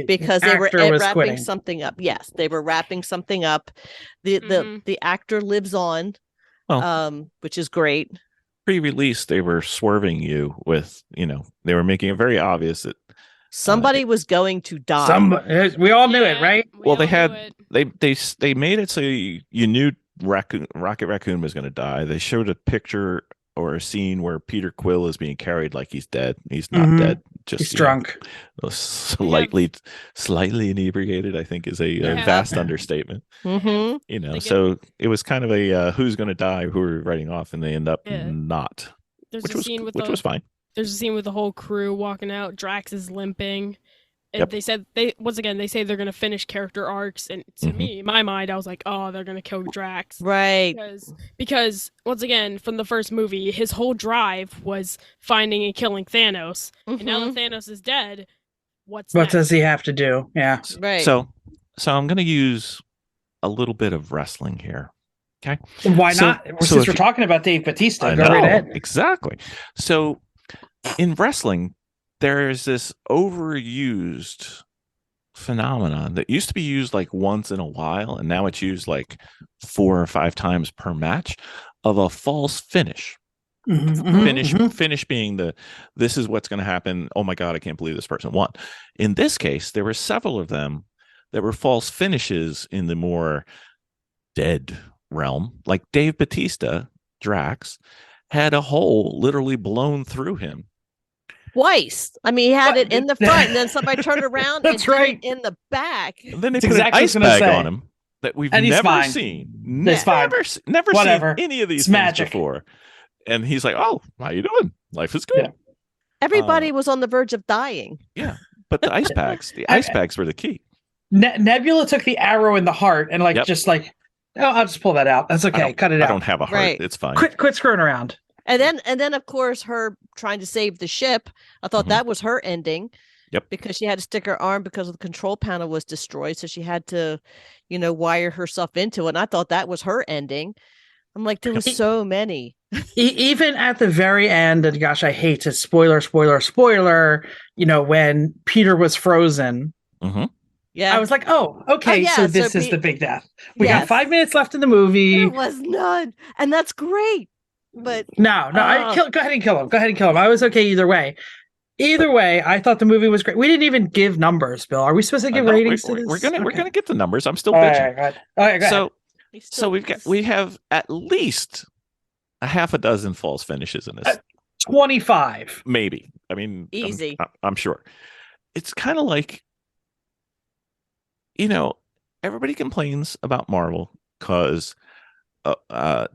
because they were wrapping quitting. something up. Yes, they were wrapping something up. The actor lives on, which is great. Pre-release, they were swerving you with, they were making it very obvious that somebody was going to die. We all knew it, right? Well, they made it so you knew Rocket Raccoon was going to die. They showed a picture or a scene where Peter Quill is being carried like he's dead. He's not dead. Just he's drunk, slightly inebriated. I think is a vast understatement. So it was kind of a who's going to die, who are writing off, and they end up not. Which was fine. There's a scene with the whole crew walking out. Drax is limping. And they said they say they're gonna finish character arcs, and to me, in my mind, I was like, oh, they're gonna kill Drax, Right? Because once again, from the first movie, his whole drive was finding and killing Thanos, and now that Thanos is dead, what does he have to do? Yeah, right. So I'm going to use a little bit of wrestling here. Okay, why not? Since we're talking about Dave Bautista, go right ahead. Exactly. So in wrestling, there's this overused phenomenon that used to be used like once in a while, and now it's used like 4 or 5 times per match, of a false finish. Finish being this is what's going to happen. Oh my God, I can't believe this person won. In this case, there were several of them that were false finishes in the more dead realm. Like Dave Bautista, Drax, had a hole literally blown through him. Twice. I mean, he had it in the front, and then somebody turned around and did it in the back. And then they put an ice bag on him that we've never seen. Never seen any of these things before. And he's like, "Oh, how you doing? Life is good." Yeah. Everybody was on the verge of dying. Yeah, but the ice bags were the key. Nebula took the arrow in the heart and I'll just pull that out. That's okay. Cut it out. I don't have a heart. Right. It's fine. Quit screwing around. And then of course her trying to save the ship. I thought that was her ending. Yep. Because she had to stick her arm because the control panel was destroyed, so she had to, wire herself into it. And I thought that was her ending. I'm like, there was so many. Even at the very end, and gosh, I hate to spoiler, when Peter was frozen. Yeah, I was like, oh, okay, so this is the big death. We got 5 minutes left in the movie. There was none, and that's great. But go ahead and kill him. I was okay either way. Either way, I thought the movie was great. We didn't even give numbers, Bill. Are we supposed to give ratings to this? We're gonna get the numbers. I'm still bitching. All right, go ahead. So we have at least a half a dozen false finishes in this. 25, maybe. I mean, easy. I'm sure. It's kind of like, everybody complains about Marvel because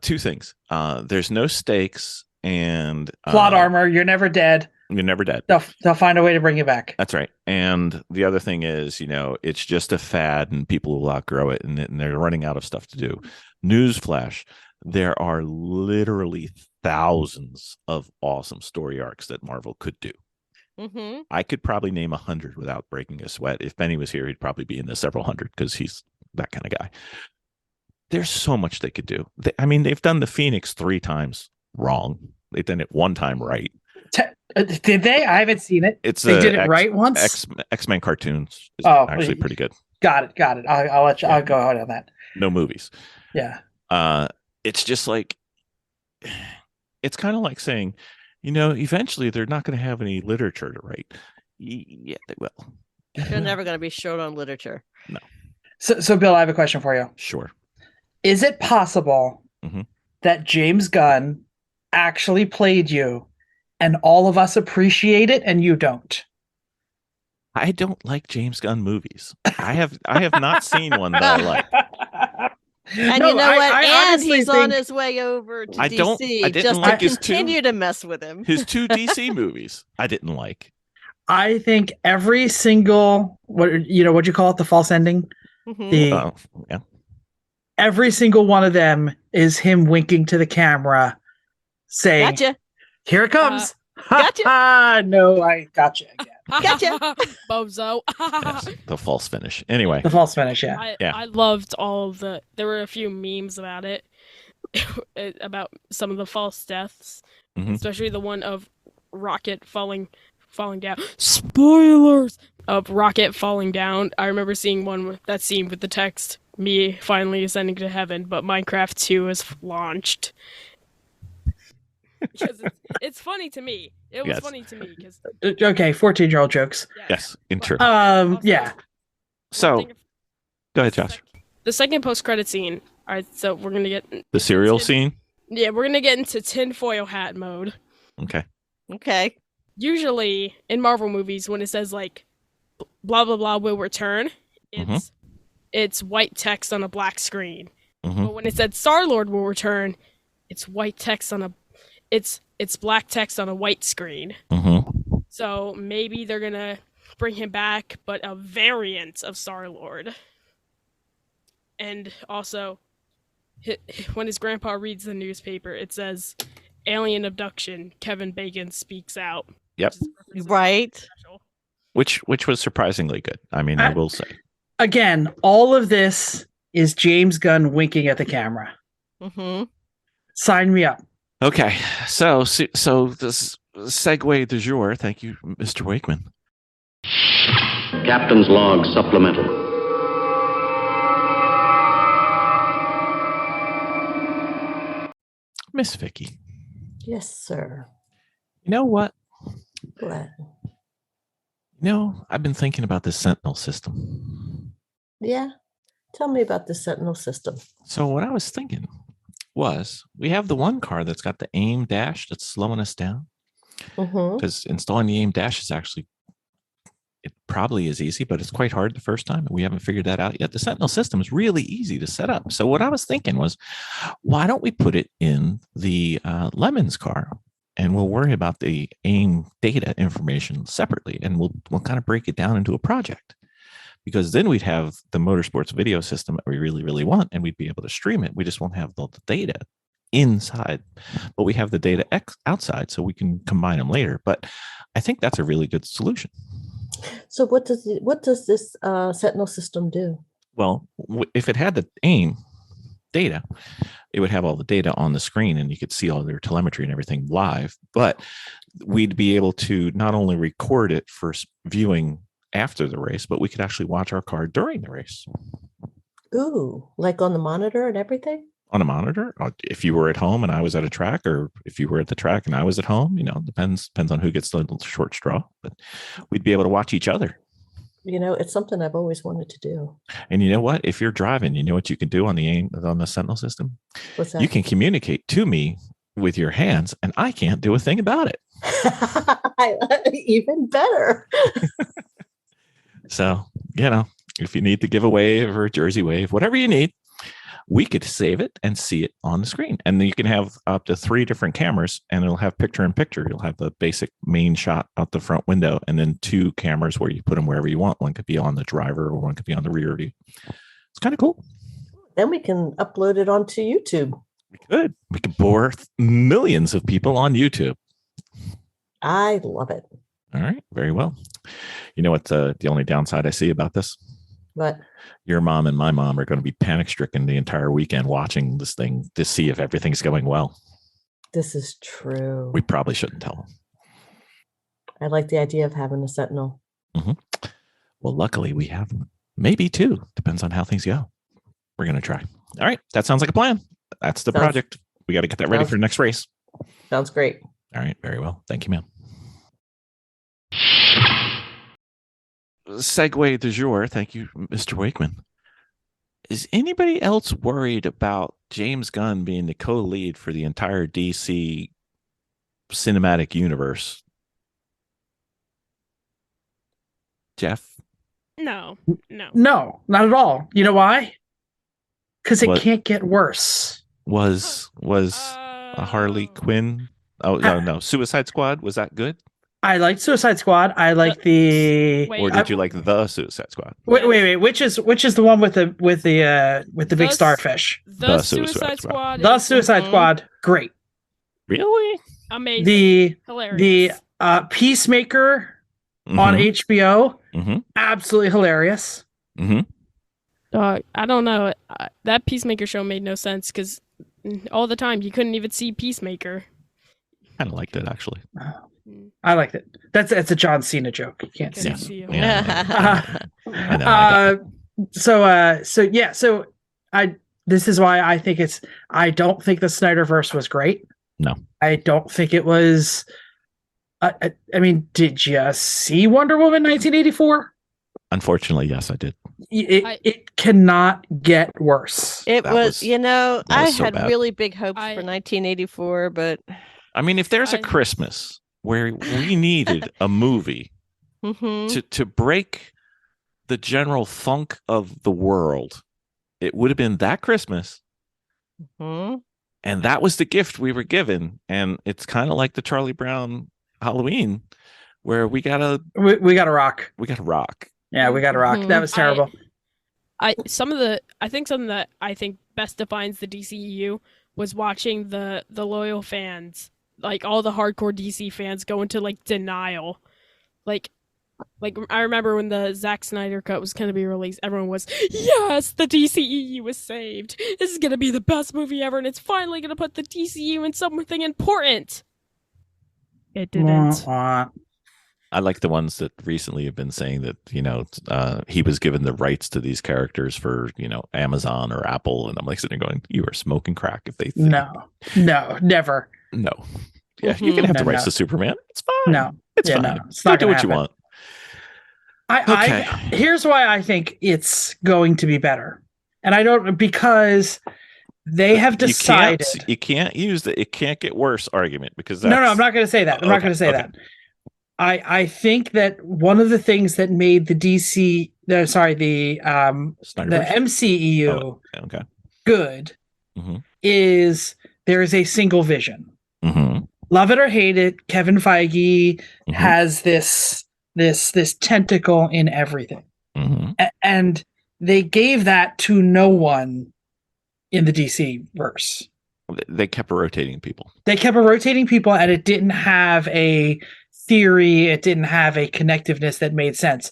2 things. There's no stakes and plot armor. You're never dead. You're never dead. They'll find a way to bring you back. That's right. And the other thing is, it's just a fad and people will outgrow it and they're running out of stuff to do. Newsflash, there are literally thousands of awesome story arcs that Marvel could do. I could probably name 100 without breaking a sweat. If Benny was here, he'd probably be in the several hundred because he's that kind of guy. There's so much they could do. They've done the Phoenix 3 times wrong. They've done it 1 time right. Did they? I haven't seen it. They did it right once. X-Men cartoons is actually pretty good. Got it. I'll let you. I'll go out on that. No movies. Yeah. It's just like, it's kind of like saying, eventually they're not going to have any literature to write. Yeah, they will. They're never going to be short on literature. No. So Bill, I have a question for you. Sure. Is it possible that James Gunn actually played you and all of us appreciate it and you don't? I don't like James Gunn movies. I have not seen one that I like. And you know what? And he's on his way over to DC. I didn't like his continue to mess with him. His 2 DC movies, I didn't like. I think every single what you call it, the false ending. Every single one of them is him winking to the camera, saying, "Gotcha, here it comes." Gotcha. No, I gotcha again. Gotcha, bozo. Yes, the false finish. Anyway, the false finish. Yeah, I loved all of the. There were a few memes about it, about some of the false deaths, especially the one of Rocket falling down. Spoilers of Rocket falling down. I remember seeing one with that scene with the text, "Me finally ascending to heaven," but Minecraft 2 is launched. Because it's funny to me. It was funny to me because 14-year-old jokes. Yes, in turn. Yeah. So, go ahead, Josh. The second post-credit scene. All right, so we're gonna get the cereal scene. Yeah, we're gonna get into tinfoil hat mode. Okay. Usually in Marvel movies, when it says like "blah blah blah will return," it's white text on a black screen. But when it said Star-Lord will return, it's white text on a it's black text on a white screen. So maybe they're gonna bring him back, but a variant of Star-Lord. And also, when his grandpa reads the newspaper, it says, "Alien abduction, Kevin Bacon speaks out." Yep. Right. Which was surprisingly good. I mean, I will say. Again, all of this is James Gunn winking at the camera. Mm-hmm. Sign me up. Okay, so this segue du jour. Thank you, Mr. Wakeman. Captain's log supplemental. Miss Vicki. Yes, sir. You know what? What? I've been thinking about this Sentinel system. Yeah. Tell me about the Sentinel system. So what I was thinking was we have the one car that's got the aim dash that's slowing us down. Mm-hmm. Because installing the aim dash is actually, it probably is easy, but it's quite hard the first time. And we haven't figured that out yet. The Sentinel system is really easy to set up. So what I was thinking was, why don't we put it in the Lemons car? And we'll worry about the aim data information separately. And we'll kind of break it down into a project. Because then we'd have the motorsports video system that we really, really want, and we'd be able to stream it. We just won't have the data inside, but we have the data outside, so we can combine them later. But I think that's a really good solution. So what does this Sentinel system do? Well, if it had the aim data, it would have all the data on the screen, and you could see all their telemetry and everything live. But we'd be able to not only record it for viewing after the race, but we could actually watch our car during the race. Ooh, like on the monitor and everything? On a monitor, if you were at home and I was at a track, or if you were at the track and I was at home, depends on who gets the short straw, but we'd be able to watch each other. It's something I've always wanted to do. And you know what? If you're driving, you know what you can do on the Sentinel system? What's that? You can communicate to me with your hands, and I can't do a thing about it. Even better. So, if you need to give a wave or a Jersey wave, whatever you need, we could save it and see it on the screen. And then you can have up to 3 different cameras, and it'll have picture in picture. You'll have the basic main shot out the front window, and then 2 cameras where you put them wherever you want. One could be on the driver, or one could be on the rear view. It's kind of cool. Then we can upload it onto YouTube. We could bore millions of people on YouTube. I love it. All right. Very well. You know what the only downside I see about this? What? Your mom and my mom are going to be panic stricken the entire weekend watching this thing to see if everything's going well. This is true. We probably shouldn't tell them. I like the idea of having a Sentinel. Mm-hmm. Well, luckily we have maybe 2. Depends on how things go. We're going to try. All right. That sounds like a plan. That's the project. We got to get that ready for the next race. Sounds great. All right. Very well. Thank you, ma'am. Segue du jour. Thank you, Mr. Wakeman. Is anybody else worried about James Gunn being the co-lead for the entire DC cinematic universe? Jeff? No. No, not at all. You know why? Because it can't get worse. Was a Harley Quinn? Oh no, Suicide Squad, was that good? I liked Suicide Squad. I like or did you like the Suicide Squad? Wait. Which is the one with the big starfish? The Suicide Squad. The Suicide Squad. Great. Really? Amazing. Hilarious. The Peacemaker on HBO. Absolutely hilarious. I don't know. That Peacemaker show made no sense because all the time you couldn't even see Peacemaker. Kind of liked it, actually. I liked it. That's a John Cena joke. You can't see him. This is why I think I don't think the Snyderverse was great. No. I don't think it was. I mean, did you see Wonder Woman 1984? Unfortunately, yes, I did. It cannot get worse. I had bad. really big hopes for 1984, but I mean, if there's a Christmas where we needed a movie to break the general funk of the world, it would have been that Christmas. And that was the gift we were given. And it's kind of like the Charlie Brown Halloween. where we gotta rock. Yeah, we got to rock. That was terrible. I think something that I think best defines the DCEU was watching the loyal fans, like all the hardcore DC fans, go into like denial. Like I remember when the Zack Snyder cut was going to be released, everyone was, yes, the DCEU was saved. This is going to be the best movie ever, and it's finally going to put the DCEU in something important. It didn't. I like the ones that recently have been saying that, he was given the rights to these characters for, Amazon or Apple. And I'm like sitting there going, you are smoking crack if they think. No, never. No. Yeah, you can have the rights to Superman. It's fine. No. It's fine. No, it's not do what happen. you want. Here's why I think it's going to be better. And I don't, because they have decided. You can't use the it can't get worse argument because No, I'm not going to say that. I'm not going to say that. I think that one of the things that made the MCEU good is there is a single vision. Mm-hmm. Love it or hate it, Kevin Feige has this tentacle in everything. Mm-hmm. And they gave that to no one in the DC verse. They kept rotating people. And it didn't have a theory. It didn't have a connectiveness that made sense.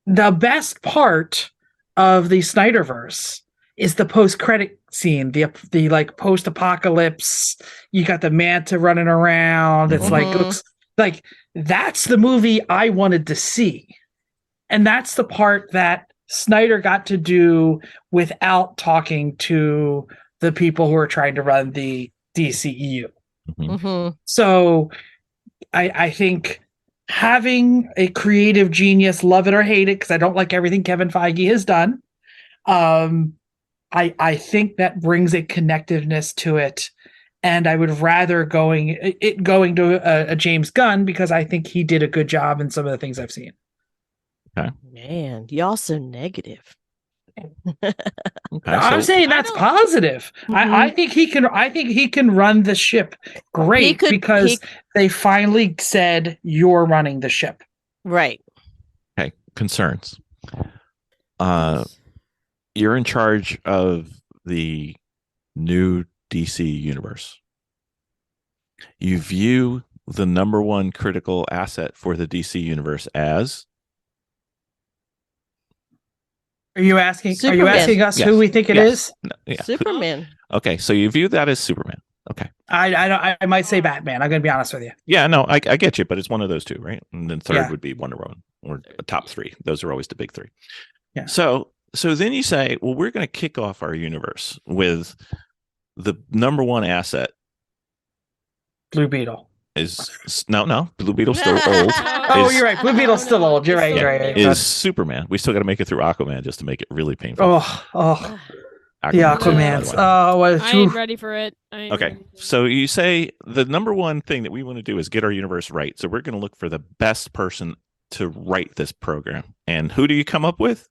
The best part of the Snyderverse is the post-credit scene, the like post-apocalypse. You got the Manta running around. It's like, looks like that's the movie I wanted to see. And that's the part that Snyder got to do without talking to the people who are trying to run the DCEU. So I think having a creative genius, love it or hate it, because I don't like everything Kevin Feige has done, I think that brings a connectiveness to it. And I would rather going to a James Gunn, because I think he did a good job in some of the things I've seen. Okay. Man, y'all so negative. I'm saying that's positive. I think he can run the ship great because they finally said you're running the ship. Right. Okay. Concerns. You're in charge of the new DC universe. You view the number one critical asset for the DC universe as? Are you asking us yes. who we think it is? No, yeah. Superman. Okay, so you view that as Superman. Okay. I might say Batman. I'm going to be honest with you. Yeah, no, I get you, but it's one of those two, right? And then third would be Wonder Woman, or top three. Those are always the big three. Yeah. So then you say, well, we're going to kick off our universe with the number one asset. Blue Beetle. No, Blue Beetle's still old. You're right. Blue Beetle's still old. You're right. You're right. Is Superman. We still got to make it through Aquaman just to make it really painful. The Aquamans. I ain't ready for it. Okay. So you say the number one thing that we want to do is get our universe right. So we're going to look for the best person to write this program. And who do you come up with?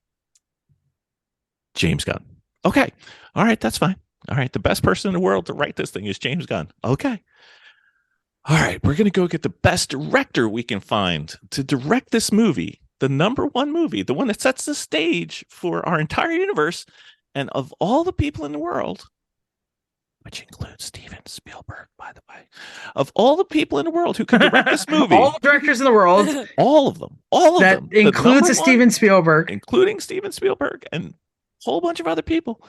James Gunn. Okay. All right. That's fine. All right. The best person in the world to write this thing is James Gunn. Okay. All right, we're going to go get the best director we can find to direct this movie, the number one movie, the one that sets the stage for our entire universe. And of all the people in the world, which includes Steven Spielberg, by the way, of all the people in the world who can direct this movie, all the directors in the world, all of them, that includes Steven Spielberg, including Steven Spielberg and a whole bunch of other people.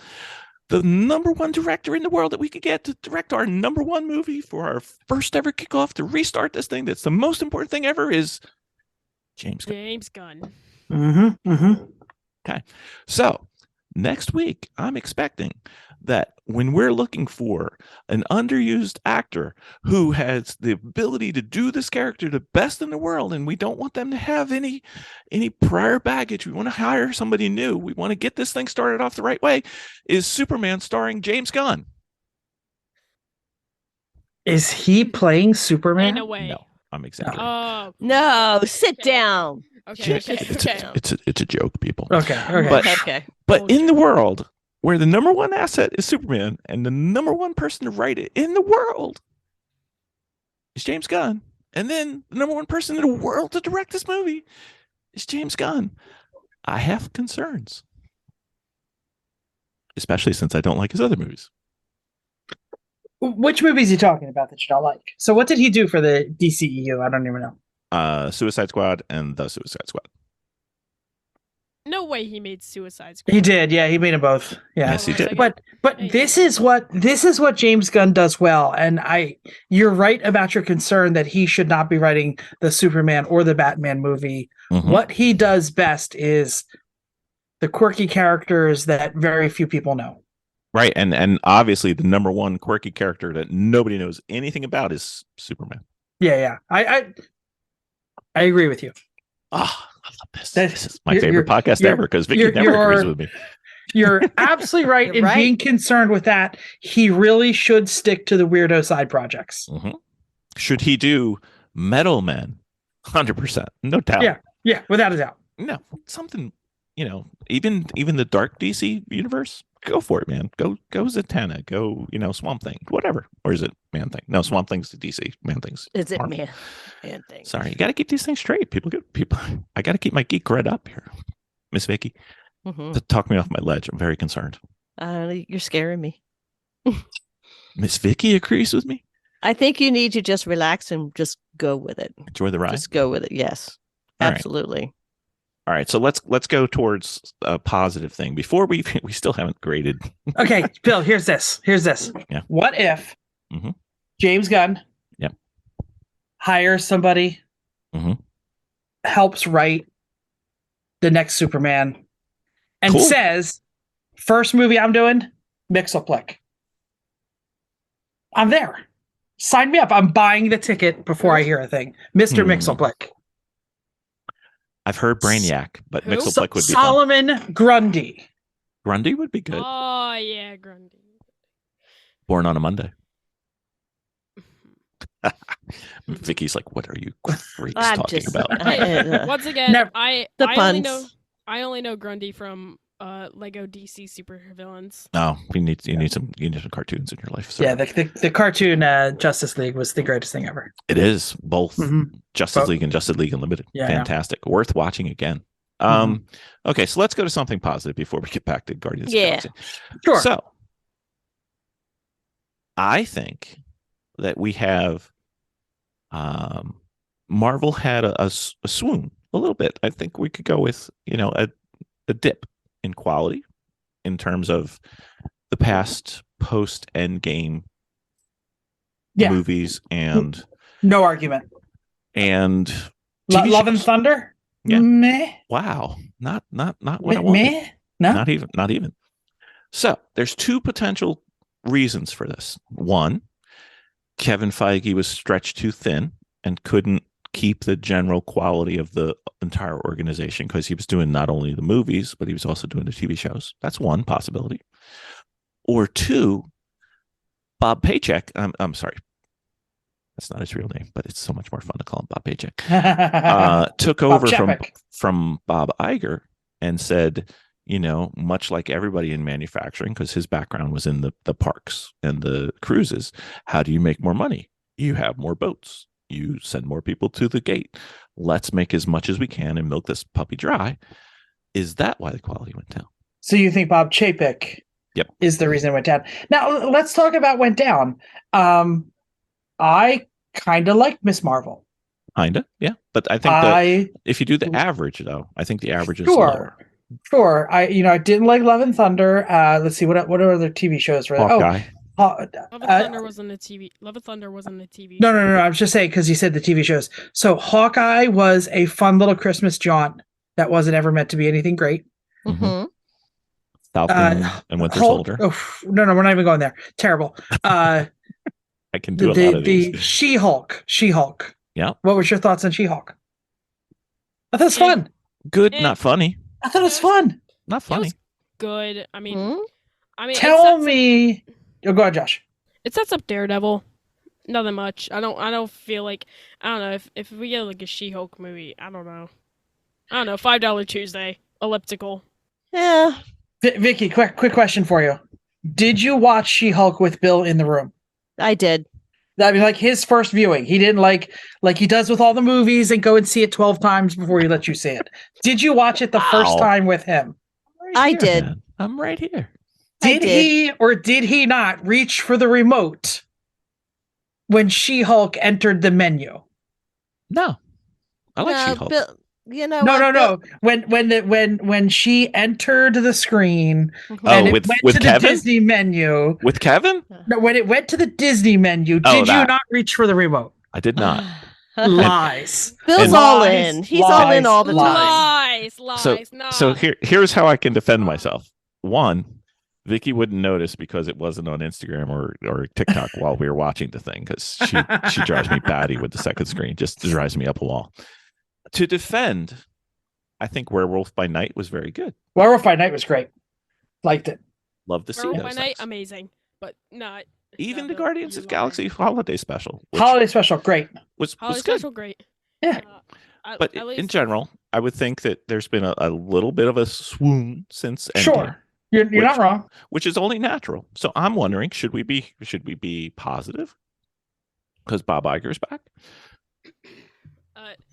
The number one director in the world that we could get to direct our number one movie for our first ever kickoff to restart this thing that's the most important thing ever is James Gunn. Okay. So next week, I'm expecting that when we're looking for an underused actor who has the ability to do this character the best in the world, and we don't want them to have any prior baggage, we want to hire somebody new, we want to get this thing started off the right way, is Superman starring James Gunn. Is he playing Superman? In a way. No, I'm exaggerating. Oh no! Sit down. Okay. It's a joke, people. Okay. But in the world where the number one asset is Superman and the number one person to write it in the world is James Gunn, And then the number one person in the world to direct this movie is James Gunn. I have concerns, especially since I don't like his other movies. Which movie is he talking about that you don't like? So what did he do for the DCEU? I don't even know. Suicide Squad and The Suicide Squad. No way he made Suicide Squad. He did, yeah. He made them both. Yeah, Yes, he did. But Hey, this is what James Gunn does well, and you're right about your concern that he should not be writing the Superman or the Batman movie. Mhm. What he does best is the quirky characters that very few people know. Right, and obviously the number one quirky character that nobody knows anything about is Superman. Yeah. I agree with you. Ah, I love this. That- This is my favorite podcast ever because Vicki never agrees with me. You're absolutely right You're in right. being concerned with that. He really should stick to the weirdo side projects. Mhm. Should he do Metal Men? 100%, no doubt. Yeah, without a doubt. No, something, even the dark DC universe, go for it, man. Go Zatanna, go, Swamp Thing, whatever. Or is it Man Thing? No, Swamp Thing's the DC, Man Thing's Is it Marvel. man thing? Sorry, you got to keep these things straight. People, I got to keep my geek cred up here. Miss Vicki, Mhm. to talk me off my ledge. I'm very concerned. You're scaring me. Miss Vicki agrees with me. I think you need to just relax and just go with it. Enjoy the ride. Just go with it. Yes, All right. absolutely. All right, so let's go towards a positive thing. Before we still haven't graded. Okay, Bill, here's this. Yeah. What if Mhm. James Gunn Yep. hires somebody, Mhm. helps write the next Superman, and Cool. says, first movie I'm doing, Mixelplick. I'm there. Sign me up. I'm buying the ticket before I hear a thing. Mr. Mixelplick. I've heard Brainiac, but Who? Mixelplick would be fun. Solomon Grundy. Grundy would be good. Oh yeah, Grundy. Born on a Monday. Vicky's like, what are you freaks I'm talking just- about? Once again, Never- I The only puns. know Grundy from Lego DC supervillains. No, you need some cartoons in your life. Sir. Yeah, the cartoon Justice League was the greatest thing ever. It is both Mhm. Justice Both. League and Justice League Unlimited. Yeah, Fantastic. Worth watching again. Okay, so let's go to something positive before we get back to Guardians of the Yeah. Galaxy. Sure. So I think that we have Marvel had a swoon a little bit. I think we could go with, a dip in quality in terms of the past post Endgame Yeah. movies and No argument. TV Love and shows. Thunder? Yeah. Meh. Wow. Not what I wanted. Meh? No? Not even. So there's two potential reasons for this. One, Kevin Feige was stretched too thin and couldn't keep the general quality of the entire organization because he was doing not only the movies, but he was also doing the TV shows. That's one possibility. Or two, Bob Paycheck. I'm sorry. That's not his real name, but it's so much more fun to call him Bob Paycheck. Took Bob over Chapek. from Bob Iger and said, much like everybody in manufacturing, because his background was in the parks and the cruises, how do you make more money? You have more boats. You send more people to the gate. Let's make as much as we can and milk this puppy dry. Is that why the quality went down? So you think Bob Chapek Yep. is the reason it went down. Now, let's talk about went down. I kind of like Miss Marvel. Kinda, yeah. But I think that if you do the average, though, I think the average is lower. Sure. I didn't like Love and Thunder. Let's see what are other TV shows for that? Hawkeye. Love and Thunder wasn't a TV. Love and Thunder wasn't a TV. No. I was just saying because you said the TV shows. So Hawkeye was a fun little Christmas jaunt that wasn't ever meant to be anything great. Mhm. Falcon and Winter Soldier. No, we're not even going there. Terrible. I can do a lot of the these. She-Hulk. Yeah. What was your thoughts on She-Hulk? I thought it was fun. Good, Eh. not funny. I thought it was fun. Not It funny. was good. I mean, Hmm? it Tell sets up- me. Oh, go ahead, Josh. It sets up Daredevil. Nothing much. I don't feel like. I don't know if we get like a She-Hulk movie. I don't know. $5 Tuesday. Elliptical. Yeah. Vicky, quick question for you. Did you watch She-Hulk with Bill in the room? I did. I mean, like his first viewing, he didn't like he does with all the movies and go and see it 12 times before he lets you see it. Did you watch it the first Wow. time with him? Right I here, did. man. I'm right here. I Did did. he or did he not reach for the remote when She-Hulk entered the menu? No, I like No, She-Hulk. Bill, you know No, what, no, Bill? no. When she entered the screen Mhm. and Oh, it with went to Kevin? the Disney menu. With Kevin? No, when it went to the Disney menu, Oh, did you that. not reach for the remote? I did not. Lies. Bill's And- all Lies, in. He's all in lies, all the time. Lies, So, lies, no. so here's how I can defend myself. One, Vicki wouldn't notice because it wasn't on Instagram or TikTok while we were watching the thing because she drives me batty with the second screen. Just drives me up a wall. To defend, I think Werewolf by Night was very good. Werewolf by Night was great. Liked it. Love to see Werewolf those by Night, things. amazing, but not. Even not the Bill, Guardians you of liar. Galaxy holiday special, which Holiday special, great. was Holiday good. special, great. Yeah. But At in least general, I would think that there's been a little bit of a swoon since Endgame, Sure. You're not wrong. which is only natural. So I'm wondering, should we be positive? Because Bob Iger's back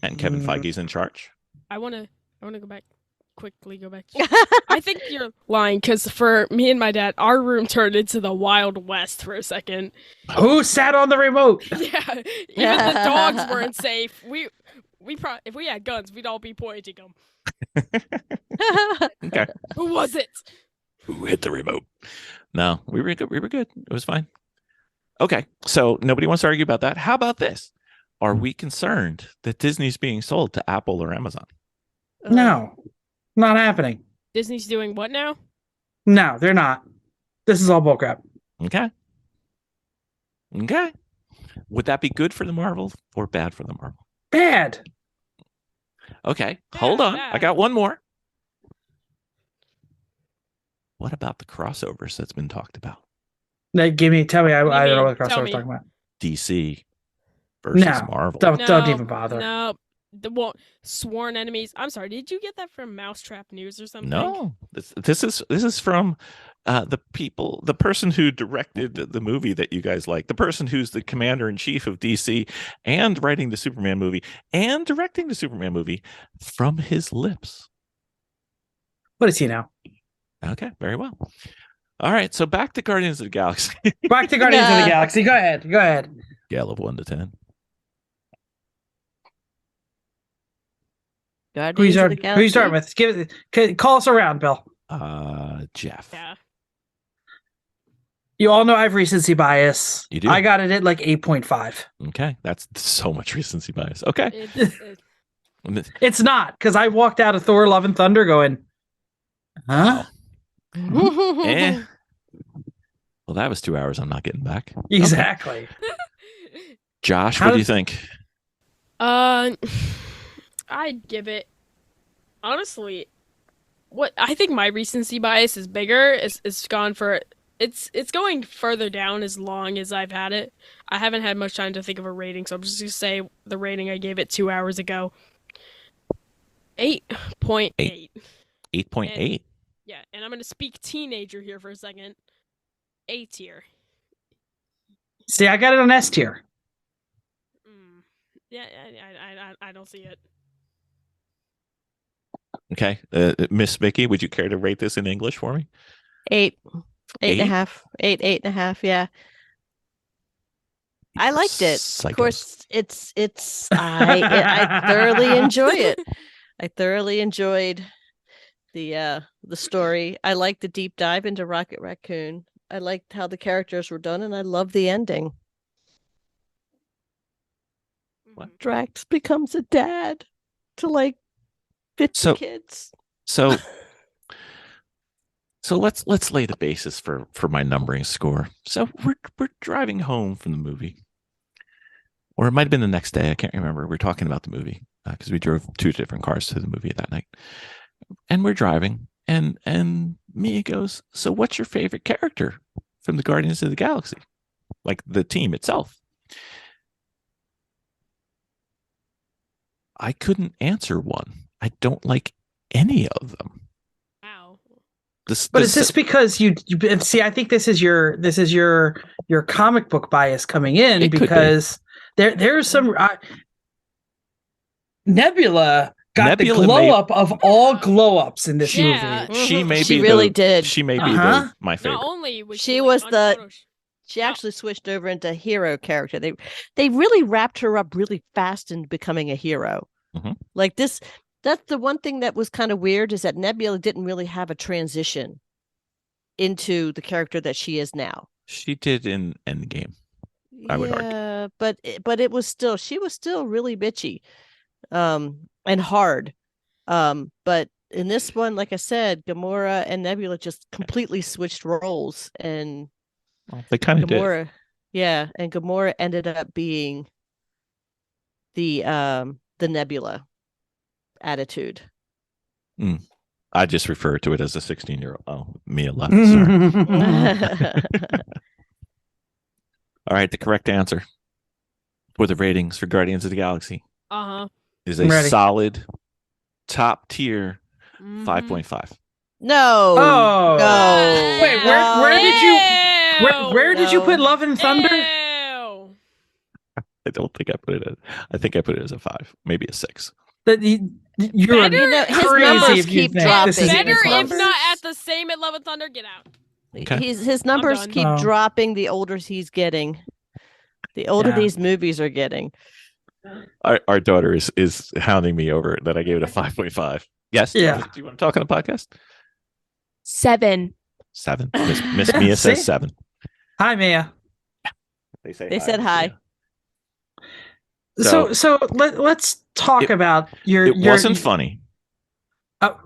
and Kevin Feige's in charge. I want to go back quickly. Go back. I think you're lying because for me and my dad, our room turned into the Wild West for a second. Who sat on the remote? Yeah, even the dogs weren't safe. We if we had guns, we'd all be pointing them. Okay. Who was it? Who hit the remote? No, we were good. We were good. It was fine. Okay. So nobody wants to argue about that. How about this? Are we concerned that Disney's being sold to Apple or Amazon? No, not happening. Disney's doing what now? No, they're not. This is all bullcrap. Okay. Okay. Would that be good for the Marvel or bad for the Marvel? Bad. Okay. Hold on. I bad. got one more. What about the crossovers that's been talked about? Now, tell me. I don't know what the Tell crossover me. is talking about. DC versus No, Marvel. don't even bother. No, the sworn enemies. I'm sorry. Did you get that from Mousetrap News or something? No, this is from the person who directed the movie that you guys like, the person who's the commander in chief of DC and writing the Superman movie and directing the Superman movie from his lips. What is he now? Okay, very well. All right, so back to Guardians of the Galaxy. Back to Guardians of the Galaxy. Go ahead. Scale of 1 to 10. Who you Guardians of the Galaxy. starting with? Call us around, Bill. Jeff. Yeah. You all know I have recency bias. You do. I got it at like 8.5. Okay, that's so much recency bias. Okay. It's not, because I walked out of Thor Love and Thunder going, huh? Eh. Well, that was 2 hours I'm not getting back. Exactly. Okay. Josh, How what do you does- think? I'd give it. Honestly, what I think my recency bias is bigger. It's gone for. It's going further down as long as I've had it. I haven't had much time to think of a rating, so I'm just gonna say the rating I gave it 2 hours ago. 8.8. 8.8. Yeah, and I'm gonna speak teenager here for a second. A tier. See, I got it on S tier. Yeah, I don't see it. Okay. Miss Vicki, would you care to rate this in English for me? 8 Eight? and a half. 8 and a half. Yeah. I liked it. Psychos. Of course, I thoroughly enjoy it. I thoroughly enjoyed the story. I liked the deep dive into Rocket Raccoon. I liked how the characters were done, and I love the ending. What? Drax becomes a dad to like 50 kids. So let's lay the basis for my numbering score. So we're driving home from the movie, or it might have been the next day. I can't remember. We're talking about the movie because we drove 2 different cars to the movie that night, and we're driving, and Mia goes, "So what's your favorite character from the Guardians of the Galaxy, like the team itself?" I couldn't answer one. I don't like any of them. Wow. But is this because you see? I think this is your comic book bias coming in, It could be. because there's some Nebula got Nebula the glow may- up of all glow ups in this Yeah. movie. She may She be really the, did. She may be Uh-huh. my favorite. Not only was She like, was the- unphotosh- She Yeah. actually switched over into hero character. They really wrapped her up really fast in becoming a hero. Mhm. Like this, that's the one thing that was kind of weird, is that Nebula didn't really have a transition into the character that she is now. She did in Endgame. I would argue. Yeah, but it was still, she was still really bitchy, and hard. But in this one, like I said, Gamora and Nebula just completely switched roles, and Well, they kind of did. Gamora, yeah, and Gamora ended up being the Nebula attitude. I just refer to it as a 16-year-old. Oh, Mia left. Sorry. All right, the correct answer for the ratings for Guardians of the Galaxy Uh-huh. is a I'm ready. solid top tier Mhm. 5.5. No. Oh. No. Wait, where did you No. put Love and Thunder? Ew. I don't think I put it as. I think I put it as a 5, maybe a 6. That you're Better- You know, his crazy numbers if you keep think dropping. this is Better His if numbers- not at the same at Love and Thunder. Get out. Okay. His numbers done. keep Oh. dropping the older he's getting. The older Yeah. these movies are getting. Our daughter is hounding me over it that I gave it a 5.5. Yes. Yeah. Do you want to talk on a podcast? 7. 7. Miss Yeah, Mia see? says 7. Hi, Mia. They say They said hi. So- So let's talk about your. It wasn't funny. Oh,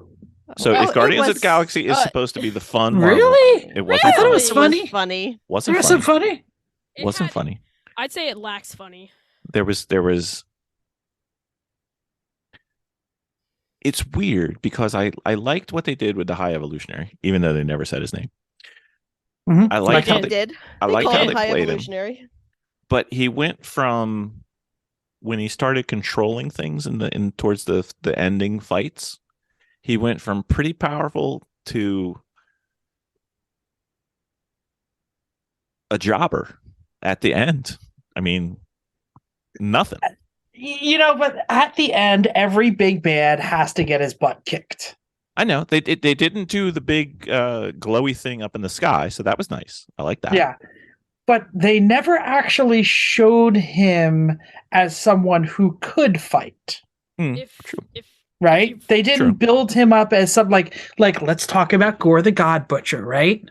So Well, if it Guardians of was- the Galaxy is supposed to be the fun Marvel, really? it wasn't I thought it was funny. funny. Funny. Wasn't There was funny. some funny. It Wasn't had- funny. I'd say it lacks funny. There was it's weird because I liked what they did with the High Evolutionary, even though they never said his name. Mhm. I liked They how They they, did. I They liked called how him they high played him. evolutionary. But he went from when he started controlling things in towards the ending fights, he went from pretty powerful to a jobber at the end. I mean, nothing. But at the end, every big bad has to get his butt kicked. I know they didn't do the big glowy thing up in the sky, so that was nice. I like that. Yeah. But they never actually showed him as someone who could fight, If if right? you- They didn't True. build him up as some like let's talk about Gore the God Butcher, right?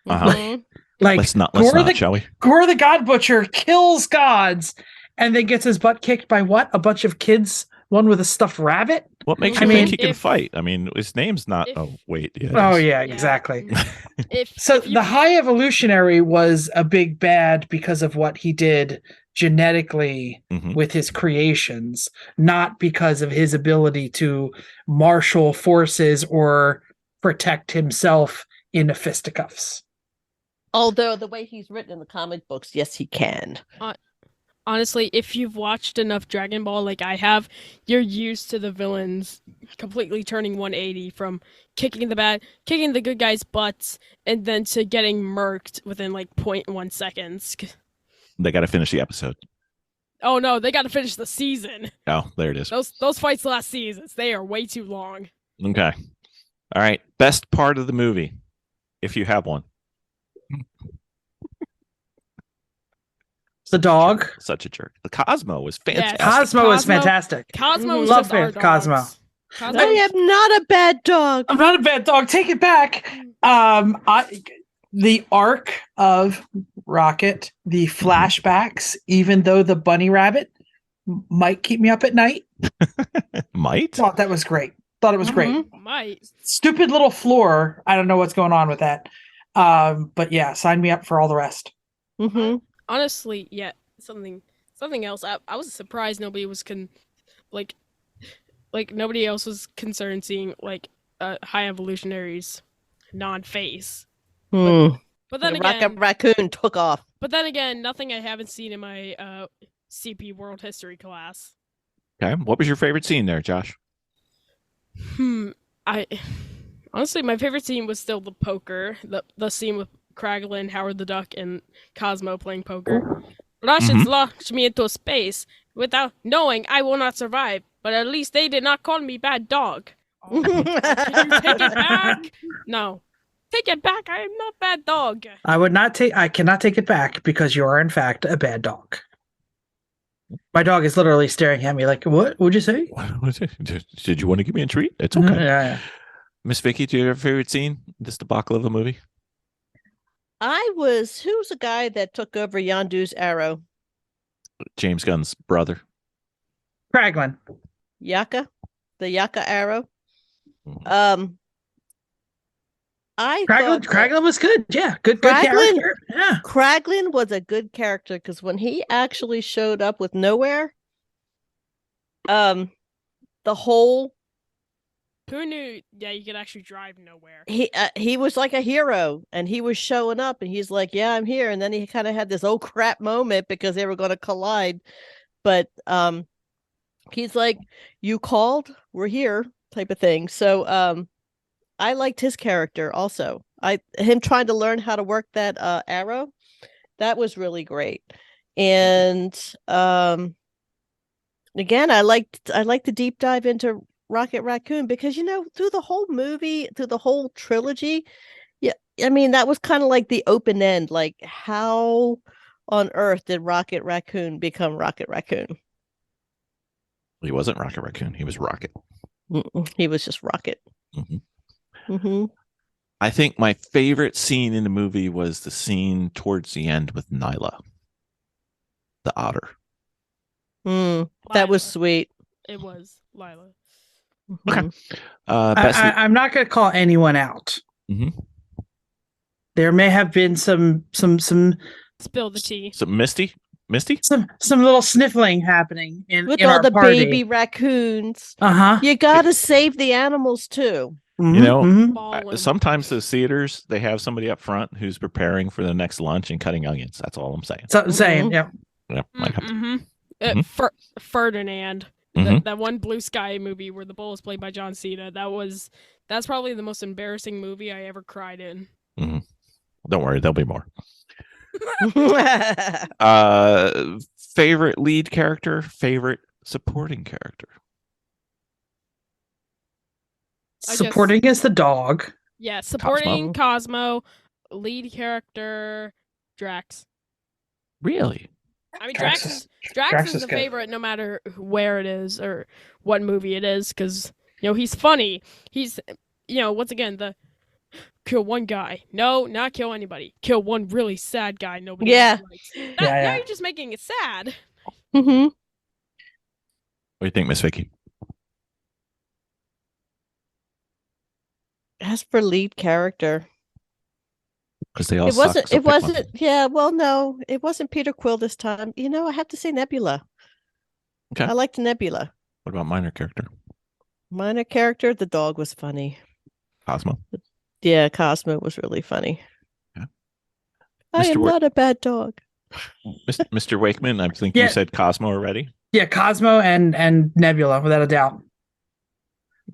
Uh-huh. Mhm. Like Let's not, shall we? Gore the God Butcher kills gods and then gets his butt kicked by what? A bunch of kids, one with a stuffed rabbit? What makes I you mean, think he can if- fight? I mean, his name's not. if- Oh wait, yeah. it Oh is. yeah, Yeah. exactly. if So if you- the High Evolutionary was a big bad because of what he did genetically Mhm. with his creations, not because of his ability to marshal forces or protect himself in fisticuffs. Although the way he's written in the comic books, yes, he can. honestly, if you've watched enough Dragon Ball like I have, you're used to the villains completely turning 180 from kicking the good guys' butts, and then to getting murked within like 0.1 seconds. They got to finish the episode. Oh no, they got to finish the season. Oh, there it is. Those fights last seasons, they are way too long. Okay. All right. Best part of the movie, if you have one. The dog. Such a jerk. The Cosmo was Yes. fantastic. Cosmo was Cosmo- fantastic. Cosmo was Love just our it, Cosmo. dogs. Cosmo I am not a bad dog. I'm not a bad dog. Take it back. The arc of Rocket, the flashbacks, even though the bunny rabbit might keep me up at night. Might? Thought that was great. Thought it was great. Mhm. might. Stupid little floor. I don't know what's going on with that. But yeah, sign me up for all the rest. Mhm. Honestly, yeah, something else. I was surprised nobody was like nobody else was concerned seeing like High Evolutionary's non-face. Hmm. But then The again, raccoon took off. nothing I haven't seen in my CP World History class. Okay. What was your favorite scene there, Josh? I Honestly, my favorite scene was still the poker, the scene with Kraglin, Howard the Duck, and Cosmo playing poker. Russians launched me into space without knowing I will not survive, but at least they did not call me bad dog. Oh, can you take it back? No. Take it back. I am not bad dog. I cannot take it back because you are in fact a bad dog. My dog is literally staring at me like, what would you say? Did you want to give me a treat? It's okay. Yeah. Miss Vicki, do you have a favorite scene? This debacle of the movie? Who's the guy that took over Yondu's arrow? James Gunn's brother. Kraglin. Yaka? The Yaka arrow? Mhm. Kraglin was good. Yeah, good character. Yeah. Kraglin was a good character because when he actually showed up with nowhere, the whole Who knew? Yeah, you could actually drive nowhere. he was like a hero, and he was showing up, and he's like, "Yeah, I'm here." And then he kind of had this oh crap moment because they were going to collide, but he's like, "You called, we're here," type of thing. So I liked his character also. Him trying to learn how to work that arrow, that was really great. And again, I liked the deep dive into Rocket Raccoon because through the whole movie, through the whole trilogy, yeah, I mean that was kind of like the open end, like how on earth did Rocket Raccoon become Rocket Raccoon? He wasn't Rocket Raccoon. He was Rocket. He was just Rocket. I think my favorite scene in the movie was the scene towards the end with Nyla, the otter. That was sweet. It was Lila. Okay. I'm not going to call anyone out. There may have been some spill the tea. Some Misty, some little sniffling happening with in all our the party. baby raccoons. You got to save the animals too. Sometimes the theaters, they have somebody up front who's preparing for the next lunch and cutting onions. That's all I'm saying. So I'm saying, yeah. Ferdinand. That one Blue Sky movie where the bull is played by John Cena. That's probably the most embarrassing movie I ever cried in. Don't worry, there'll be more. Favorite lead character, favorite supporting character. Supporting is the dog. Yeah, supporting Cosmo, lead character Drax. Really? I mean, Drax is the favorite no matter where it is or what movie it is because, he's funny. He's, once again, the kill one guy. No, not kill anybody. Kill one really sad guy nobody else likes. Now you're just making it sad. What do you think, Miss Vicki? As for lead character, because they all it wasn't yeah, well, no, it wasn't Peter Quill this time. I have to say Nebula. Okay. I liked Nebula. What about minor character? Minor character, the dog was funny. Cosmo. Yeah, Cosmo was really funny. Okay. I am not a bad dog. Mr. Wakeman, I think you said Cosmo already. Yeah, Cosmo and Nebula, without a doubt.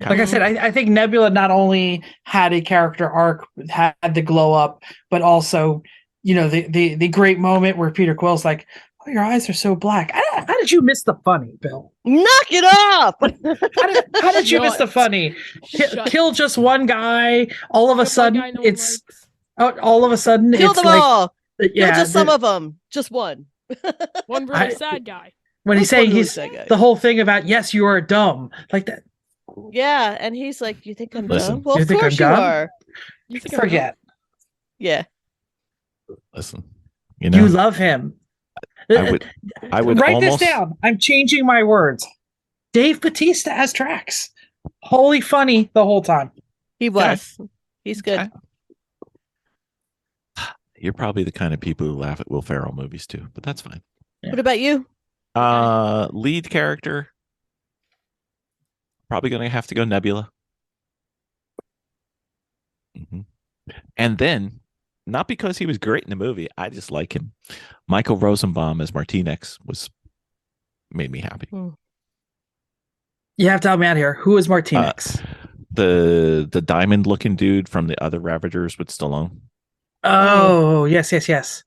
Okay. Like I said, I think Nebula not only had a character arc, had the glow up, but also, the great moment where Peter Quill's like, "Oh, your eyes are so black. How did you miss the funny, Bill? Knock it off! How did you miss the funny? Kill just one guy. All of a sudden, all of a sudden, kill them all. Yeah, just some of them. Just one. One really sad guy. When he's saying the whole thing about yes, you are dumb, like that. Yeah, and he's like, "You think I'm Listen, dumb? Well, of course you are. You think Forget." Yeah. Listen, you love him. I would write this down. I'm changing my words. Dave Bautista as Drax. Wholly funny the whole time. He was. Okay. He's good. Okay. You're probably the kind of people who laugh at Will Ferrell movies too, but that's fine. Yeah. What about you? Lead character. Probably going to have to go Nebula. And then, not because he was great in the movie, I just like him. Michael Rosenbaum as Martinez made me happy. You have to help me out here. Who is Martinez? the diamond looking dude from the other Ravagers with Stallone. Oh, yes. Yes.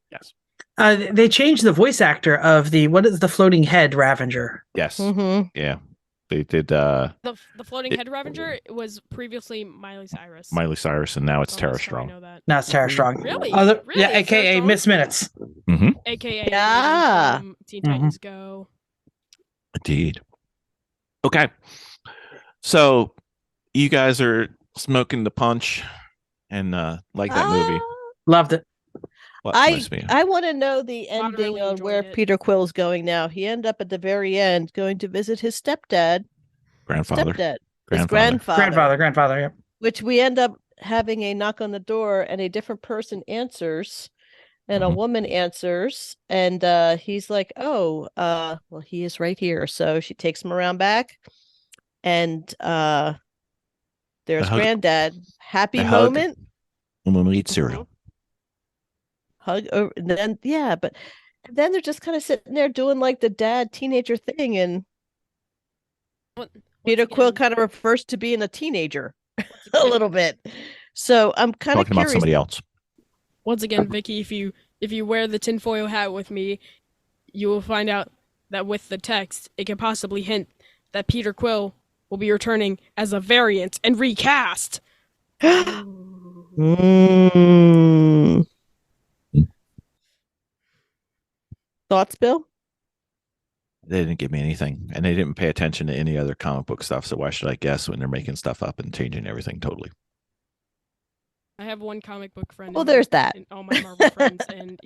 They changed the voice actor of what is the floating head Ravager? Yes. Mhm. Yeah. They did The floating head Ravager was previously Miley Cyrus. and now it's Oh, Tara that's how I Strong. know that. Now it's Tara Strong. Really? Really? Yeah, It's Tara aka Strong? Miss Minutes. Mm-hmm. AKA Yeah. from Teen Titans Go. Indeed. Okay. So you guys are smoking the punch and like that movie. Loved it. What must be? I want to know the ending Moderately on where enjoyed it. Peter Quill's going now. He ended up at the very end going to visit his Grandfather. his grandfather, Yeah. which we end up having a knock on the door and a different person answers and a Mhm. woman answers and he's like, oh, well, he is right here. So she takes him around back and there's A hug- granddad. Happy a hug. moment. And when we eat cereal. Hug over and then but then they're just kind of sitting there doing like the dad teenager thing and Peter Quill kind of refers to being a teenager a little bit. So I'm kind of Talking about curious. somebody else. Once again, Vicky, if you wear the tinfoil hat with me, you will find out that with the text, it can possibly hint that Peter Quill will be returning as a variant and recast. Mm. Thoughts, Bill? They didn't give me anything, and they didn't pay attention to any other comic book stuff. So why should I guess when they're making stuff up and changing everything totally? I have one comic book friend. Well, there's that. And all my Marvel friends, and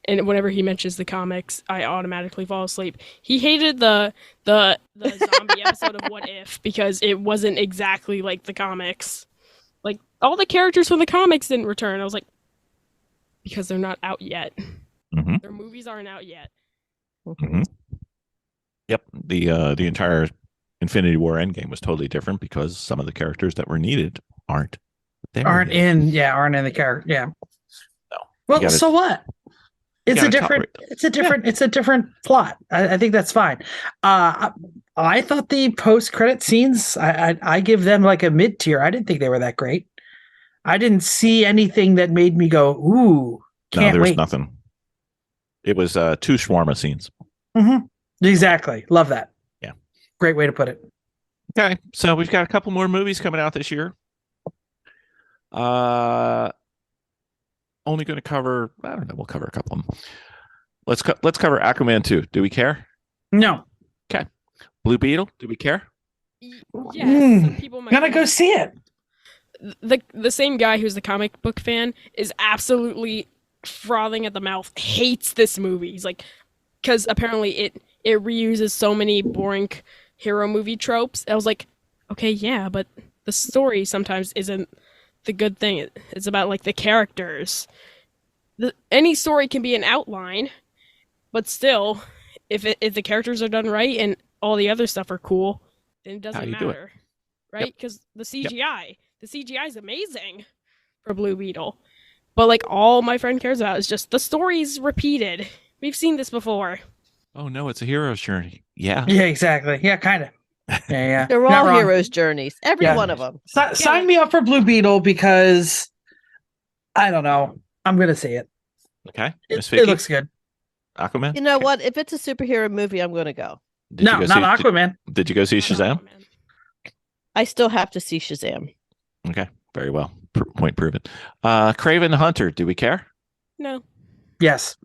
and whenever he mentions the comics, I automatically fall asleep. He hated the zombie episode of What If because it wasn't exactly like the comics. Like all the characters from the comics didn't return. I was like, because they're not out yet. Mm-hmm. Their movies aren't out yet. Mm-hmm. Yep. The entire Infinity War Endgame was totally different because some of the characters that were needed aren't there. Aren't in the character. Yeah. No. Well, so what? It's a different plot. I think that's fine. I thought the post-credit scenes, I give them like a mid-tier. I didn't think they were that great. I didn't see anything that made me go, ooh, can't there was wait. nothing. It was 2 shawarma scenes. Mm-hmm. Exactly. Love that. Yeah. Great way to put it. Okay. So we've got a couple more movies coming out this year. Only going to cover, I don't know, we'll cover a couple of them. Let's cover Aquaman 2. Do we care? No. Okay. Blue Beetle, do we care? Yes. Some people might Gotta go see it. The same guy who's the comic book fan is absolutely frothing at the mouth, hates this movie. He's like, because apparently it reuses so many boring hero movie tropes. I was like, okay, yeah, but the story sometimes isn't the good thing. It's about like the characters. Any story can be an outline, but still, if the characters are done right and all the other stuff are cool, then it doesn't matter, right? Because the CGI is amazing for Blue Beetle. But like all my friend cares about is just the story's repeated. We've seen this before. Oh no, it's a hero's journey. Yeah. Yeah, exactly. Yeah, kind of. Yeah. They're all heroes' journeys. Every one of them. Sign me up for Blue Beetle because I don't know. I'm gonna see it. Okay. It looks good. Aquaman. You know what? If it's a superhero movie, I'm going to go. Not Aquaman. Did you go see Shazam? I still have to see Shazam. Okay. Very well. Point proven. Kraven the Hunter. Do we care? No. Yes.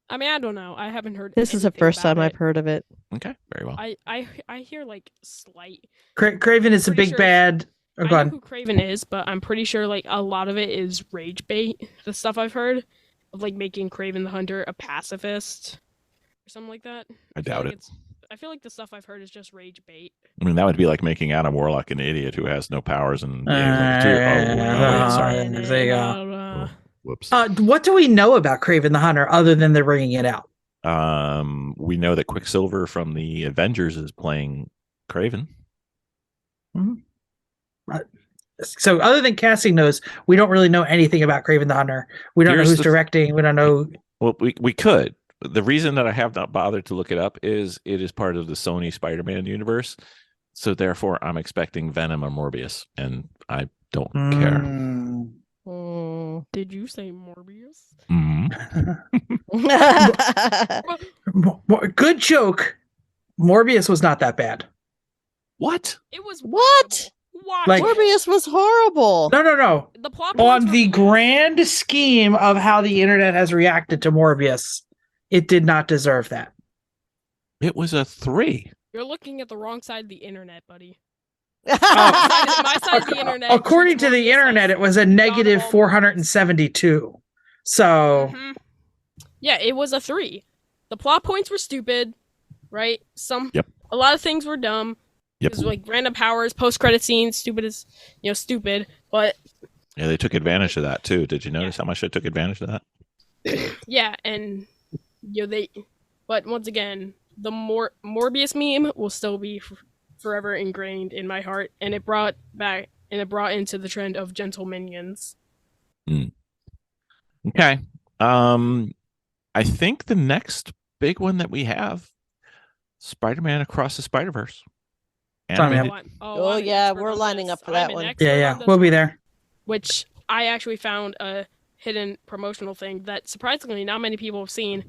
I mean, I don't know. I haven't heard. This is the first time I've heard of it. Okay. Very well. I hear like slight. Kraven is a big bad. I know who Kraven is, but I'm pretty sure like a lot of it is rage bait. The stuff I've heard of like making Kraven the Hunter a pacifist or something like that. I doubt it. I feel like the stuff I've heard is just rage bait. I mean, that would be like making Adam Warlock an idiot who has no powers and. Sorry. There you go. Whoops. What do we know about Kraven the Hunter other than they're bringing it out? We know that Quicksilver from the Avengers is playing Kraven. Mm-hmm. So other than casting knows, we don't really know anything about Kraven the Hunter. We don't know who's directing. We don't know. Well, we could. The reason that I have not bothered to look it up is it is part of the Sony Spider-Man universe. So therefore, I'm expecting Venom or Morbius, and I don't care. Hmm. Did you say Morbius? Mhm. Good joke. Morbius was not that bad. What? It was What? watchable. Like- Morbius was horrible. No. The plot points On were the meh. grand scheme of how the internet has reacted to Morbius, it did not deserve that. It was a 3. You're looking at the wrong side of the internet, buddy. Oh. My side of the internet. According treats to the Morbius internet, as it was a the god negative of all 472. So, Mhm. Yeah, it was a 3. The plot points were stupid, right? Yep. A lot of things were dumb. Yep. It was like random powers, post-credit scenes, stupid. But Yeah, they took advantage of that too. Did you notice how much they took advantage of that? yeah, and but once again, the Morbius meme will still be forever ingrained in my heart, and it brought into the trend of gentle minions. Okay. I think the next big one that we have, Spider-Man Across the Spider-Verse. Sorry, Animated. man. Oh, I'm an yeah, expert we're on lining this. up for I'm that an one. expert yeah, on this we'll be one, there. Which I actually found a hidden promotional thing that surprisingly not many people have seen.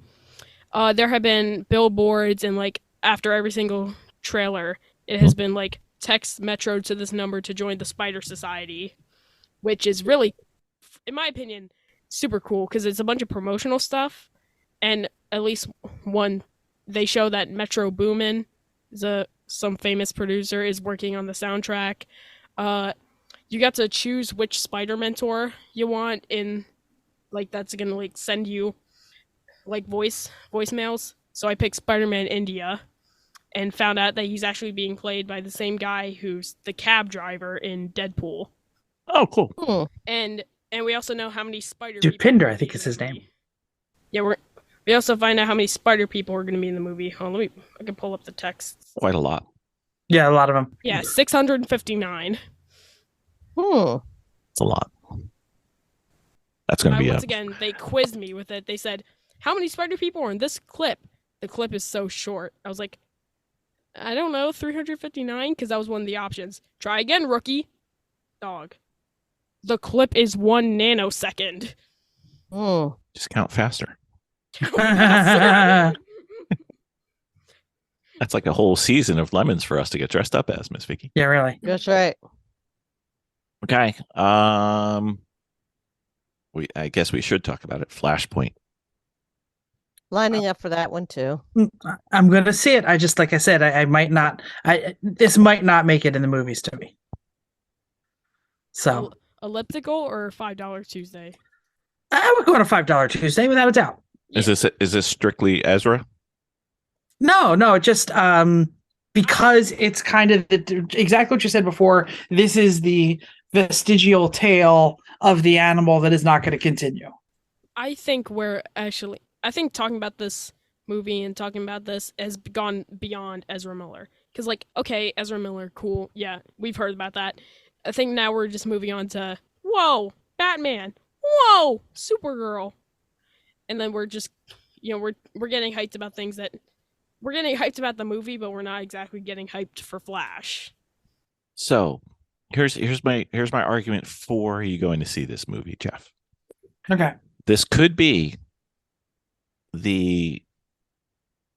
There have been billboards and like after every single trailer, it has been like text Metro to this number to join the Spider Society, which is really, in my opinion, super cool because it's a bunch of promotional stuff, and at least one, they show that Metro Boomin, some famous producer, is working on the soundtrack. You got to choose which Spider Mentor you want in, like that's gonna like send you like voicemails. So I picked Spider-Man India and found out that he's actually being played by the same guy who's the cab driver in Deadpool. Oh, cool. Hmm. And we also know how many spider Dude, people are Pinder, gonna I think be is in his the name. movie. Yeah, we also find out how many spider people are going to be in the movie. I can pull up the text. Quite a lot. Yeah, a lot of them. Yeah, 659. It's a lot. That's going to be Once again, they quizzed me with it. They said, how many spider people are in this clip? The clip is so short. I was like, I don't know, 359? Because that was one of the options. Try again, rookie. Dog. The clip is 1 nanosecond. Just count faster. Yeah, That's like a whole season of lemons for us to get dressed up as, Miss Vicki. really. That's right. Okay. I guess we should talk about it. Flashpoint. Lining up for that one too. I'm going to see it. I just, like I said, I might not. This might not make it in the movies to me. So Elliptical or $5 Tuesday? I would go on a $5 Tuesday without a doubt. Is this strictly Ezra? No, just because it's kind of exactly what you said before. This is the vestigial tale of the animal that is not going to continue. I think talking about this movie and talking about this has gone beyond Ezra Miller. Because, like, okay, Ezra Miller, cool. Yeah, we've heard about that. I think now we're just moving on to, whoa, Batman. Whoa, Supergirl. And then we're just, we're getting hyped about things that, we're getting hyped about the movie, but we're not exactly getting hyped for Flash. So here's my argument for you going to see this movie, Jeff. Okay. This could be the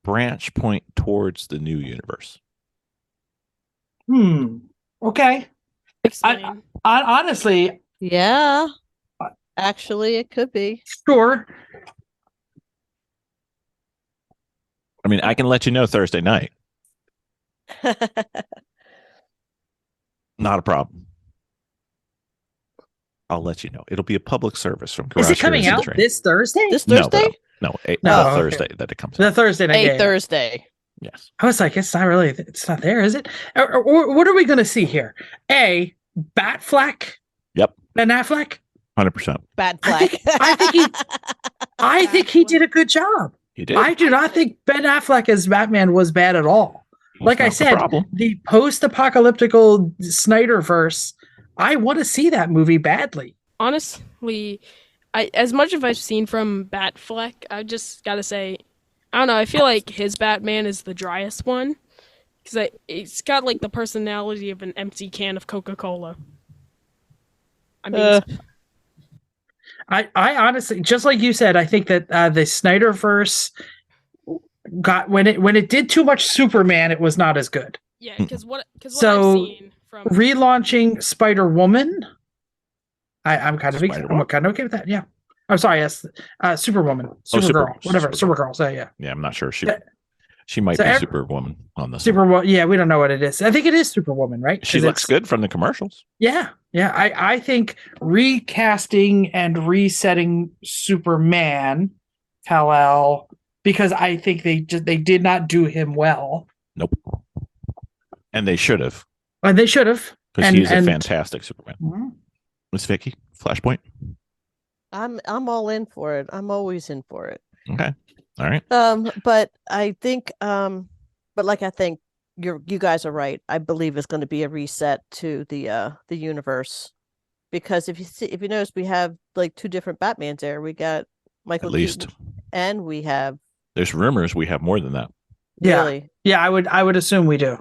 branch point towards the new universe. Okay. Explain. Honestly, Yeah. Actually, it could be. sure. I mean, I can let you know Thursday night. Not a problem. I'll let you know. It'll be a public service from Garage Is it coming Heroes and out Train. this Thursday? This No, Thursday? No, No, the okay. Thursday that it comes The out. Thursday night. Yeah. Thursday. Yes. I was like, it's not really. It's not there, is it? Or what are we going to see here? A Batfleck. Yep. Ben Affleck. 100%. Bad I flag. I think he did a good job. You did. I do not think Ben Affleck as Batman was bad at all. He's Like I not the said, problem. the post-apocalyptical Snyderverse, I want to see that movie badly. Honestly, as much as I've seen from Batfleck, I just gotta say, I don't know. I feel like his Batman is the driest one, Because it's got like the personality of an empty can of Coca-Cola. I mean, I honestly, just like you said, I think that the Snyderverse got when it did too much Superman, it was not as good. yeah, because what I've So seen from relaunching Spider-Woman, I'm kind of Spider-Woman? I'm kind of okay with that. Yeah. I'm sorry. Yes, Superwoman, Supergirl, whatever, Supergirl. So yeah, Yeah, I'm not sure. Yeah. She might So be ev- Superwoman on this. Superwoman. Yeah, we don't know what it is. I think it is Superwoman, right? She 'Cause looks it's- good from the commercials. Yeah, yeah. I think recasting and resetting Superman, Kal-El, because I think they did not do him well, Nope. And they should have, and they should have. because he's a fantastic Superman. Mhm. Miss Vicki, Flashpoint. I'm all in for it. I'm always in for it. Okay. All right. But I think but like I think you guys are right. I believe it's going to be a reset to the universe. Because if you notice, we have like two different Batmans there. We got Michael At least. Keaton, and we have There's rumors we have more than that. Yeah. really. Yeah, I would assume we do.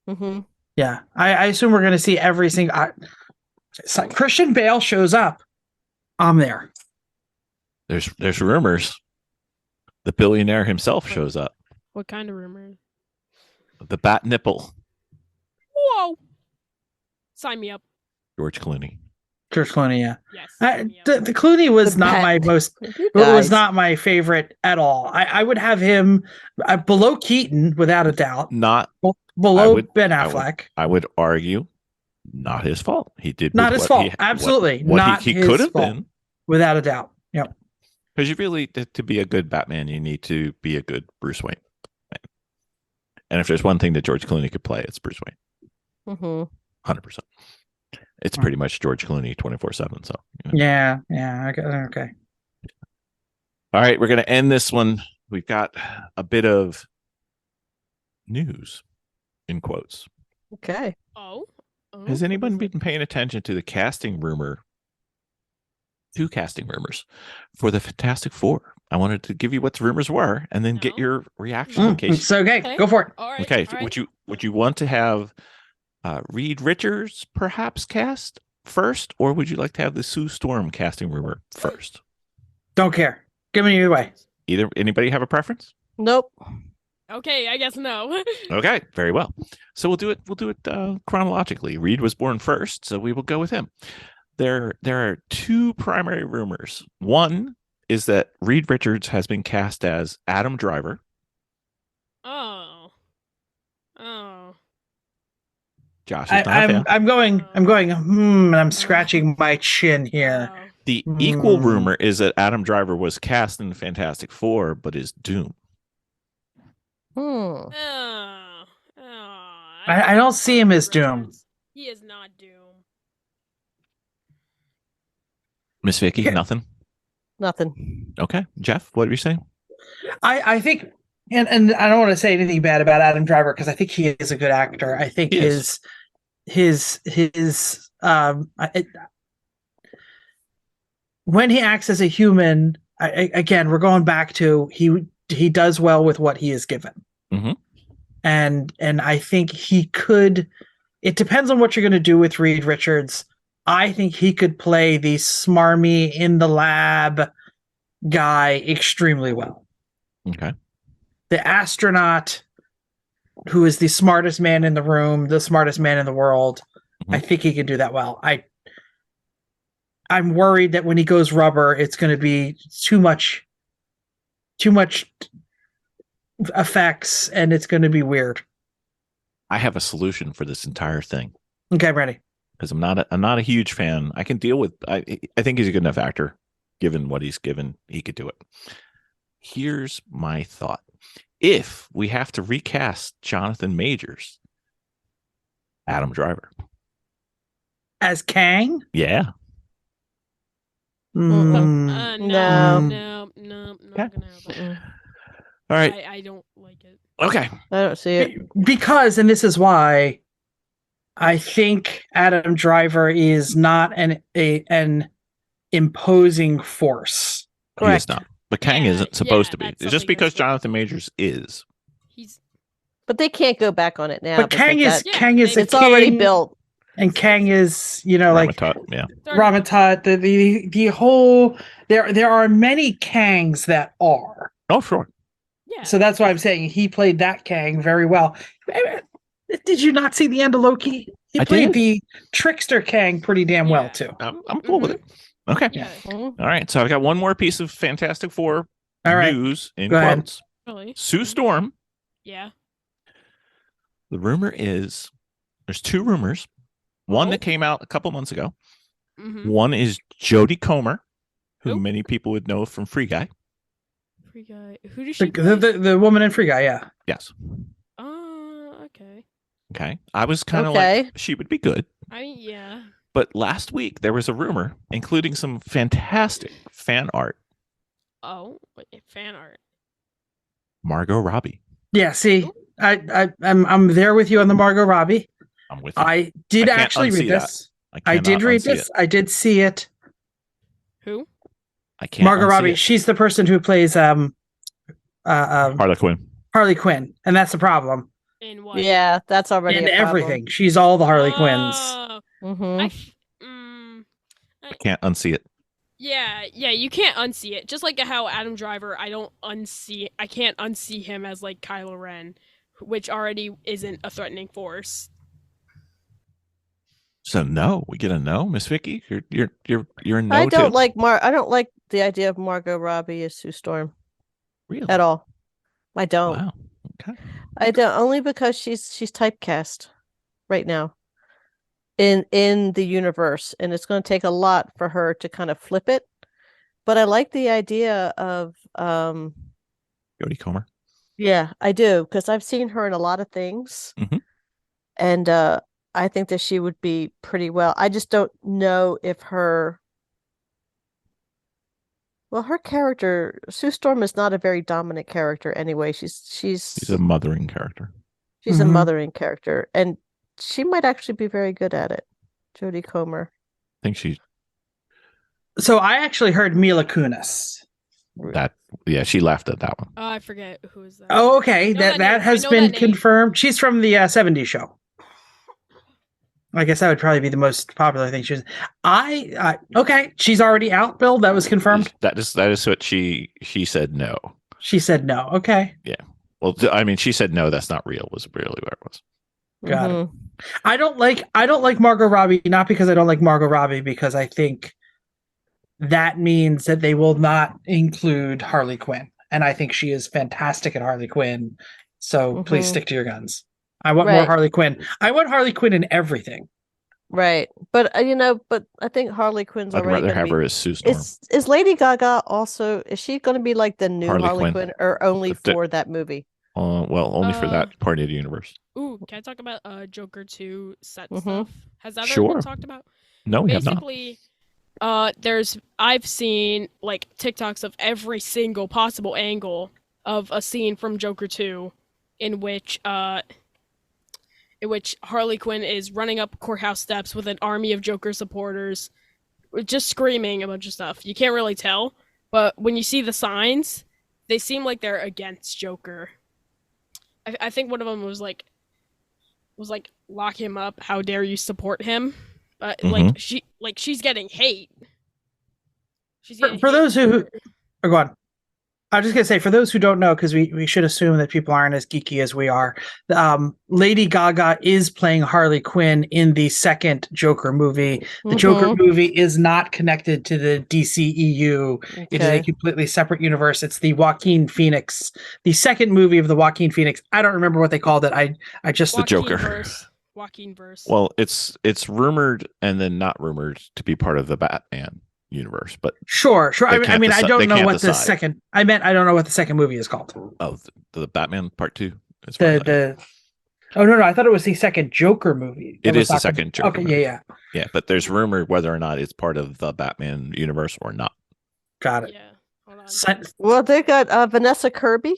Mm-hmm. Yeah, I assume we're going to see every single. It's like Christian Bale shows up, I'm there. There's rumors. The billionaire himself shows up. what kind of rumor? The bat nipple. Whoa! Sign me up. George Clooney. George Clooney, yeah. Yes. sign me up. The Clooney was The not bat. my most. You It was guys. not my favorite at all. I would have him below Keaton without a doubt. Not. Below Ben I would- Affleck. I would argue, not his fault. He did Not with his what fault. Absolutely what not he his could have fault. been. Without a doubt. Yep. Because you really, to be a good Batman, you need to be a good Bruce Wayne. And if there's one thing that George Clooney could play, it's Bruce Wayne. Mm-hmm. 100%. It's pretty much George Clooney 24/7. So, Yeah. Okay. All right, we're going to end this one. We've got a bit of news in quotes. Okay. Oh. Has what anyone is it? been paying attention to the casting rumor? Two casting rumors for the Fantastic Four. I wanted to give you what the rumors were and then get No. your reaction in case. So okay, Okay. go for it. All right. Okay, all right. would you want to have Reed Richards perhaps cast first, or would you like to have the Sue Storm casting rumor first? Don't care. Give me your way. Anybody have a preference? Nope. Okay, I guess no. Okay, very well. So we'll do it chronologically. Reed was born first, so we will go with him. There are two primary rumors. One is that Reed Richards has been cast as Adam Driver. Oh. Josh is not a fan. I'm going, and I'm scratching my chin here. Oh. The equal Hmm. rumor is that Adam Driver was cast in the Fantastic Four, but is Doom. Hmm. Oh. I don't see him as Doom. He is not Doom. Miss Vicki, Yeah. nothing? Nothing. Okay. Jeff, what are you saying? I think, and I don't want to say anything bad about Adam Driver because I think he is a good actor. I think He is. When he acts as a human, again, we're going back to he does well with what he is given. Mhm. And I think he could. It depends on what you're going to do with Reed Richards. I think he could play the smarmy in the lab guy extremely well. Okay. The astronaut who is the smartest man in the room, the smartest man in the world. I think he can do that well. I'm worried that when he goes rubber, it's going to be too much effects and it's going to be weird. I have a solution for this entire thing Okay, I'm ready. because I'm not a huge fan. I can deal with. I think he's a good enough actor, given what he's given. He could do it. Here's my thought: if we have to recast Jonathan Majors, Adam Driver, As Kang? yeah, Mm, No. No. Not Okay. gonna happen. all right, I don't like it. okay. I don't see it. because, and this is why, I think Adam Driver is not an imposing force. He is Correct. not, but Kang Yeah, isn't supposed yeah, to be. that's It's just something because that's what- Jonathan Majors is. He's But they can't go back on it now. But Kang is Yeah, Kang is a it's already king, built. and Kang is like Ramatut, yeah. Ramatut. The whole there are many Kangs that are. Oh, sure. Yeah. So that's why I'm saying he played that Kang very well. Did you not see the end of Loki? He I played did. the trickster Kang pretty damn well Yeah. too. I'm cool with it. Okay. Yeah. Mhm. All right. So I've got one more piece of Fantastic Four All right. news in Go ahead. quotes. Really? Sue Storm. Yeah. The rumor is there's two rumors. One Oh. that came out a couple months ago. Mm-hmm. One is Jodie Comer, who Who? many people would know from Free Guy. Free Guy. Who does she The, play? the woman in Free Guy, yeah. Yes. Okay. Okay. I was kind of Okay. like, she would be good. I mean, yeah. But last week there was a rumor, including some fantastic fan art. Oh, wait, fan art. Margot Robbie. Yeah, see, I'm there with you on the Margot Robbie. I'm with you. I did can't actually read unsee that. this. I I did cannot read unsee this. it. I did see it. Who? I can't. Margot unsee Robbie. it. She's the person who plays Harley Quinn. Harley Quinn, and that's the problem. In what? Yeah, that's already In a problem. everything, she's all the Harley Quinns. Oh, Mhm. I can't unsee it. Yeah, you can't unsee it. Just like how Adam Driver, I can't unsee him as like Kylo Ren, which already isn't a threatening force. So no, we get a no, Miss Vicki. You're a no. I don't too? I don't like the idea of Margot Robbie as Sue Storm Really at all. I don't. Wow. Okay. I don't, only because she's typecast right now in the universe, and it's going to take a lot for her to kind of flip it. But I like the idea of Jodie Comer. yeah, I do, because I've seen her in a lot of things. Mhm. And I think that she would be pretty well. I just don't know if her her character, Sue Storm, is not a very dominant character anyway. She's a mothering character. She's a Mhm. mothering character, and she might actually be very good at it. Jodie Comer. I think she So I actually heard Mila Kunis. that yeah, she laughed at that one. Oh, I forget who is that. Oh, okay. I know That that name. has I know been that name. confirmed. She's from the 70s show. I guess that would probably be the most popular thing. Okay. She's already out, Bill. That was confirmed. That is what she said no. She said no. Okay. Well, I mean, she said no. That's not real. Was really where it was. Got it. Mhm. I don't like Margot Robbie, not because I don't like Margot Robbie, because I think that means that they will not include Harley Quinn. And I think she is fantastic at Harley Quinn. So please Mhm. stick to your guns. I want more Right. Harley Quinn. I want Harley Quinn in everything. Right, but but I think Harley Quinn's I'd already rather going have to be. her as Sue Storm. Is Lady Gaga also? Is she going to be like the new Harley Harley Quinn. Quinn, or only The- for that movie? Well, only for that part of the universe. Ooh, can I talk about Joker 2 set Mhm. stuff? Has that ever Sure. been talked about? No, we have not. Basically, I've seen like TikToks of every single possible angle of a scene from Joker 2 in which Harley Quinn is running up courthouse steps with an army of Joker supporters, just screaming a bunch of stuff. You can't really tell, but when you see the signs, they seem like they're against Joker. I think one of them was like, lock him up. How dare you support him? But she's getting hate. She's getting For hate. those who go on. I was just gonna say, for those who don't know, because we should assume that people aren't as geeky as we are. Lady Gaga is playing Harley Quinn in the second Joker movie. The Joker movie is not connected to the DCEU. It is a completely separate universe. It's the Joaquin Phoenix, the second movie of the Joaquin Phoenix. I don't remember what they called it. I just The Joker. Joaquin verse. Well, it's rumored and then not rumored to be part of the Batman universe, but sure. I mean, I don't know what the decide. second. I don't know what the second movie is called. Oh, the Batman Part 2. Oh no, I thought it was the second Joker movie. It is the second Joker. Okay, movie. yeah. But there's rumor whether or not it's part of the Batman universe or not. Got it. Yeah. Hold on. Well, they got Vanessa Kirby.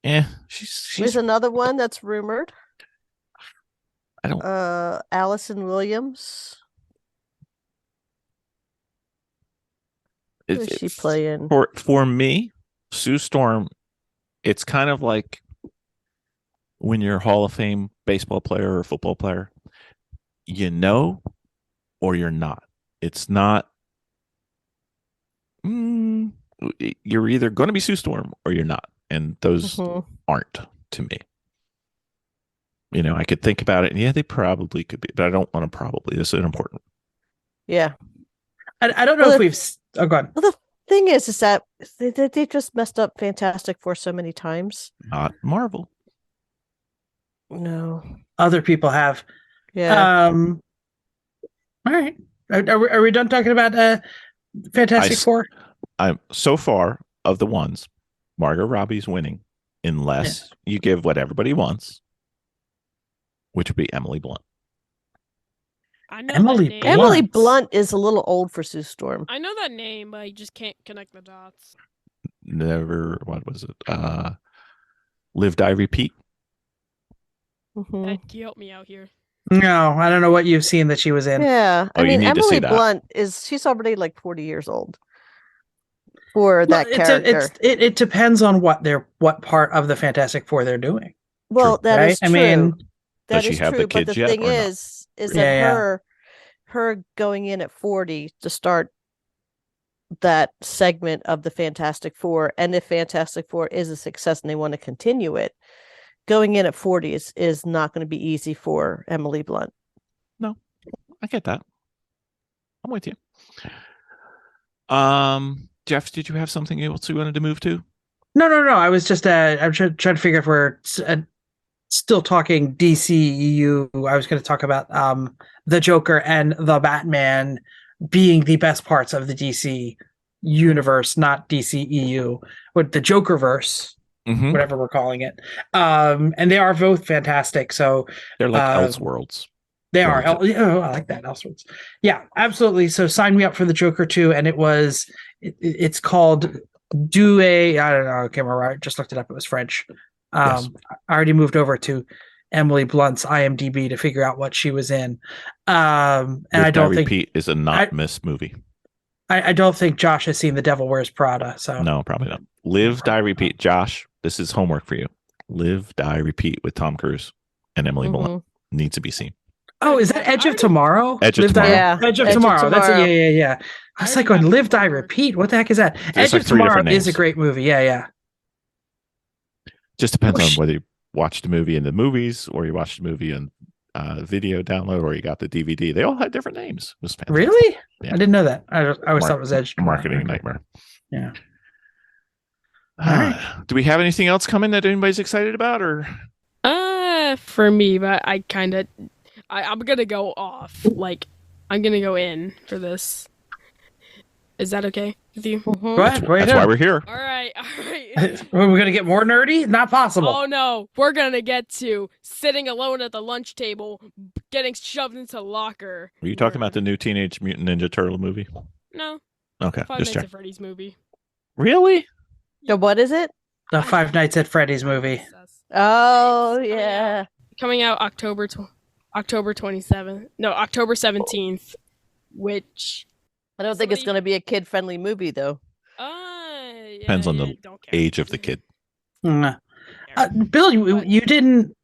Yeah, she's There's another one that's rumored. I don't. Allison Williams. Who is she playing? For me, Sue Storm, it's kind of like when you're a Hall of Fame baseball player or football player, you know, or you're not. It's not. You're either going to be Sue Storm or you're not, and those aren't to me. You know, I could think about it, and yeah, they probably could be, but I don't want to probably. This is important. Yeah. I don't know if we've. Oh, go on. Well, the thing is that they just messed up Fantastic Four so many times. Not Marvel. No. Other people have. Yeah. All right. Are we done talking about Fantastic Four? I'm so far of the ones, Margot Robbie's winning, unless you give what everybody wants, which would be Emily Blunt. I know Emily that name. Blunt. Emily Blunt is a little old for Sue Storm. I know that name, but I just can't connect the dots. Never. What was it? Live, Die, Repeat. Can you help me out here? No, I don't know what you've seen that she was in. Yeah. Oh, I mean, you need to see Emily that. Blunt she's already like 40 years old for that character. It depends on what part of the Fantastic Four they're doing. Well, True. that Right? is I true. Does mean, That she is have the true. But kids the yet thing or not? is that her going in at 40 to start that segment of the Fantastic Four, and if Fantastic Four is a success and they want to continue it, going in at 40 is not going to be easy for Emily Blunt. No, I get that. I'm with you. Jeff, did you have something else you wanted to move to? No. I was just I'm trying to figure if we're still talking DCEU. I was going to talk about the Joker and the Batman being the best parts of the DC universe, not DCEU, with the Jokerverse, whatever we're calling it. And they are both fantastic. So they're like Elseworlds. They are. I like that. Elseworlds. Yeah, absolutely. So sign me up for the Joker 2. And it's called I don't know. I can't remember. I just looked it up. It was French. Yes. I already moved over to Emily Blunt's IMDb to figure out what she was in. And I don't think Repeat is a not miss movie. I don't think Josh has seen The Devil Wears Prada. So no, probably not. Live, Die, Repeat. Josh, this is homework for you. Live, Die, Repeat with Tom Cruise and Emily Blunt needs to be seen. Oh, is that Edge of Tomorrow? Edge of Tomorrow. Edge of Tomorrow. That's it. Yeah. I was like going, Live, Die, Repeat. What the heck is that? Edge of Tomorrow is a great movie. Yeah. Just depends on whether you watched the movie in the movies or you watched the movie in video download or you got the DVD. They all had different names. It was fantastic. Really? Yeah. I didn't know that. I always thought it was Edge. Marketing nightmare. Yeah. All right. Do we have anything else coming that anybody's excited about, or? For me, but I'm gonna go off. Like, I'm gonna go in for this. Is that okay with you? Go ahead. That's why we're here. All right. We're gonna get more nerdy? Not possible. Oh no, we're gonna get to sitting alone at the lunch table, getting shoved into a locker. Are you talking about the new Teenage Mutant Ninja Turtle movie? No. Okay, Five Nights at Freddy's movie. Really? So what is it? The Five Nights at Freddy's movie. Oh yeah. Coming out October 27th. No, October 17th. Which I don't think it's going to be a kid-friendly movie, though. Depends on the age of the kid. Bill, you didn't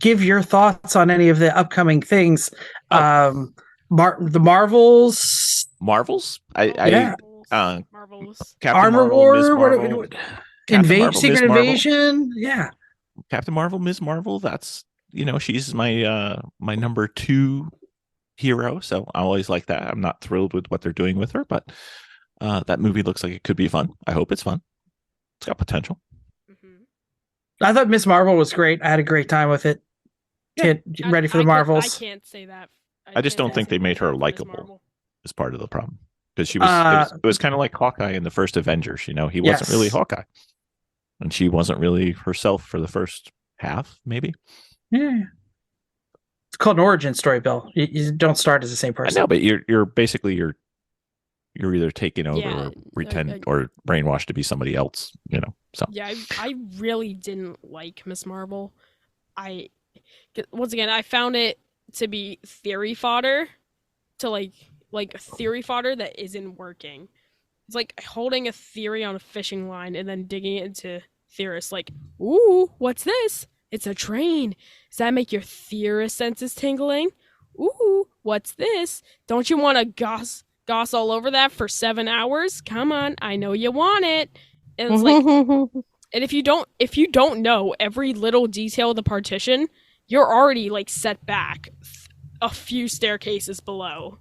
give your thoughts on any of the upcoming things. The Marvels. Marvels? Marvels. Captain Armor Marvel, War. Ms. Marvel, Secret Invasion. Yeah. Captain Marvel, Ms. Marvel. That's she's my my number 2 hero, so I always like that. I'm not thrilled with what they're doing with her, but that movie looks like it could be fun. I hope it's fun. It's got potential. I thought Ms. Marvel was great. I had a great time with it. Ready for the Marvels. I can't say that. I just don't think they made her likable as part of the problem, because she was it was kind of like Hawkeye in the first Avengers. He wasn't really Hawkeye, and she wasn't really herself for the first half, maybe. Yeah. It's called an origin story, Bill. You don't start as the same person. I know, but you're basically you're either taken over or pretend or brainwashed to be somebody else. So yeah, I really didn't like Miss Marvel. Once again, I found it to be theory fodder, to like theory fodder that isn't working. It's like holding a theory on a fishing line and then digging it into theorists. Like, ooh, what's this? It's a train. Does that make your theorist senses tingling? Ooh, what's this? Don't you want to goss all over that for 7 hours? Come on, I know you want it. And it's like, and if you don't know every little detail of the partition, you're already like set back a few staircases below.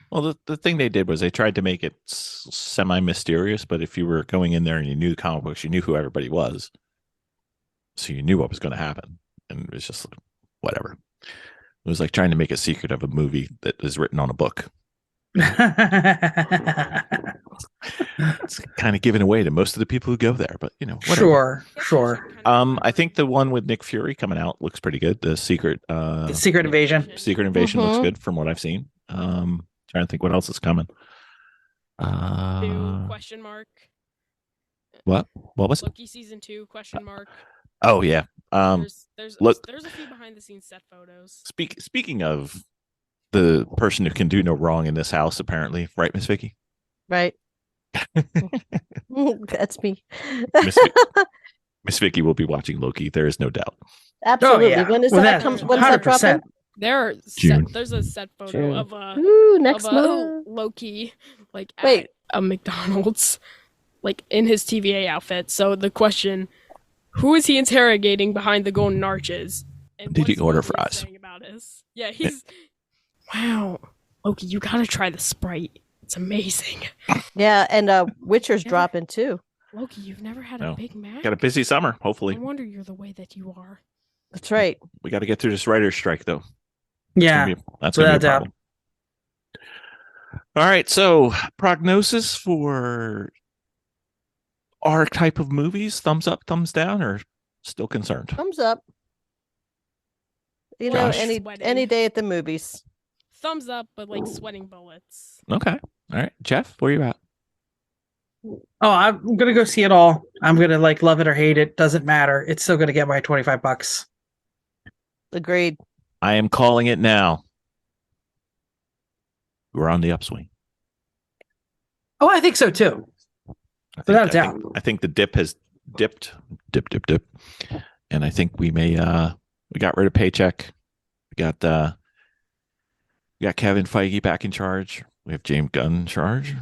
Well, the thing they did was they tried to make it semi-mysterious, but if you were going in there and you knew the comic books, you knew who everybody was. So you knew what was going to happen. And it was just like, whatever. It was like trying to make a secret of a movie that is written on a book. It's kind of given away to most of the people who go there, but whatever. Sure. I think the one with Nick Fury coming out looks pretty good. The Secret Invasion. Secret Invasion looks good from what I've seen. Trying to think what else is coming. Question mark. What was it? Loki season 2 question mark. Oh yeah. There's a few behind the scenes set photos. Speaking of the person who can do no wrong in this house, apparently, right, Miss Vicki? Right. That's me. Miss Vicki will be watching Loki. There is no doubt. Absolutely. Yeah. When is that? When is that dropping? There's a set photo June. of next month. Loki, like Wait. at a McDonald's, like in his TVA outfit. So the question, who is he interrogating behind the golden arches? And Did he what's order Loki fries? saying about his? Yeah, he's wow, Loki, you gotta try the Sprite. It's amazing. Yeah, and Witcher's dropping too. Loki, you've never had a Big Mac? Got a busy summer, hopefully. No wonder you're the way that you are. That's right. We got to get through this writer's strike, though. Yeah, that's going to be a problem. All right, so prognosis for our type of movies: thumbs up, thumbs down, or still concerned? Thumbs up. Josh? Any day at the movies. Thumbs up, but like sweating bullets. Okay. All right, Jeff, where you at? Oh, I'm gonna go see it all. I'm gonna like love it or hate it. Doesn't matter. It's still gonna get my $25. Agreed. I am calling it now. We're on the upswing. Oh, I think so too. Without a doubt. I think the dip has dip. And I think we may we got rid of Paycheck. We got Kevin Feige back in charge. We have James Gunn in charge.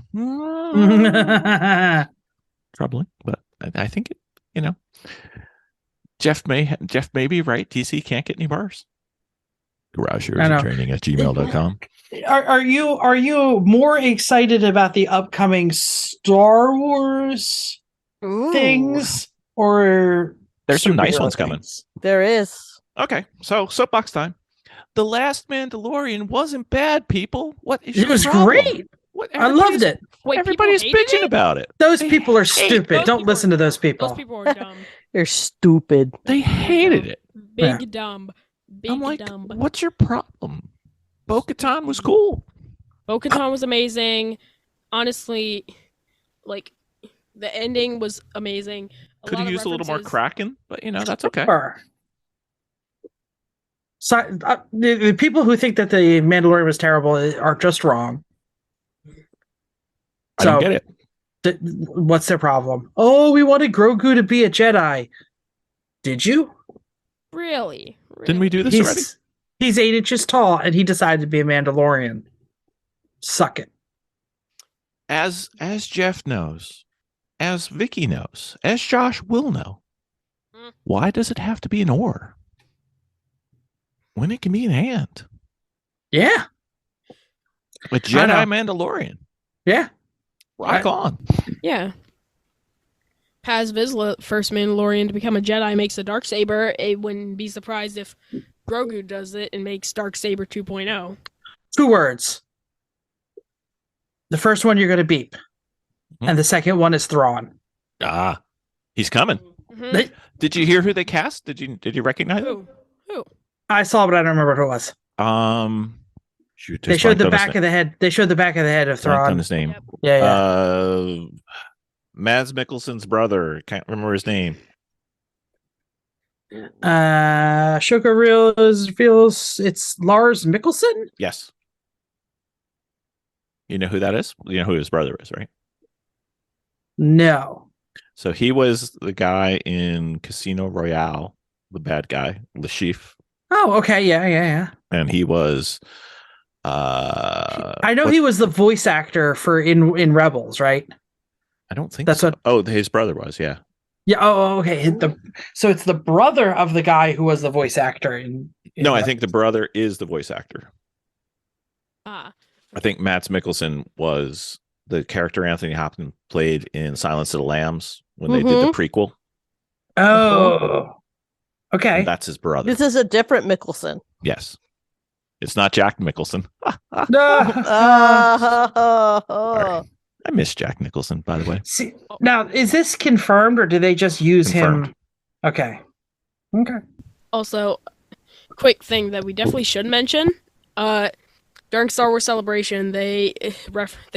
Troubling, but I think Jeff may be right. DC can't get any bars. GarageHeroesInTraining@gmail.com. Are you more excited about the upcoming Star Wars things, or there's some nice superhero ones coming? There is. Okay, so soapbox time. The Last Mandalorian wasn't bad, people. What is It was problem? great. I loved it. Wait, Everybody's people hated bitching it? about it. Those people are stupid. Those Don't people listen to those people. Those people are dumb. They're stupid. They hated it. Big dumb. Big I'm like, dumb. what's your problem? Bo-Katan was cool. Bo-Katan was amazing. Honestly, like the ending was amazing. Could have used a little more Kraken, but that's okay. Sure. So the people who think that the Mandalorian was terrible are just wrong. I don't get it. What's their problem? Oh, we wanted Grogu to be a Jedi. Did you? Really? Didn't we do this already? He's 8 inches tall, and he decided to be a Mandalorian. Suck it. As Jeff knows, as Vicki knows, as Josh will know, why does it have to be an or when it can be an and? Yeah. A Jedi Mandalorian. Yeah. Rock on. Yeah. Paz Vizsla, first Mandalorian to become a Jedi, makes a Darksaber. It wouldn't be surprised if Grogu does it and makes Darksaber 2.0. 2 words. The first one you're going to beep. And the second one is Thrawn. Ah, he's coming. Mm-hmm. Did you hear who they cast? Did you recognize him? Who? I saw, but I don't remember who it was. Shoot, they showed the back of the head. They showed the back of the head of Thrawn. On his name. Yep. Yeah. Mads Mikkelsen's brother. Can't remember his name. Sugar feels it's Lars Mikkelsen. Yes. You know who that is? You know who his brother is, right? No. So he was the guy in Casino Royale, the bad guy, Le Chiffre, Oh, okay. Yeah. and he was I know he was the voice actor for in Rebels, right? I don't think That's so. what. Oh, his brother was, yeah. Yeah. Oh, okay. So it's the brother of the guy who was the voice actor in No, I Rebels. think the brother is the voice actor. Ah, I think Mads Mikkelsen was the character Anthony Hopkins played in Silence of the Lambs when they did the prequel. Oh, And okay. that's his brother. This is a different Mickelson. Yes. It's not Jack Nicholson. Sorry. I miss Jack Nicholson, by the way. See, now, is this confirmed or do they just use Confirmed. him? Okay. Okay. also, quick thing that we definitely should mention. During Star Wars Celebration, they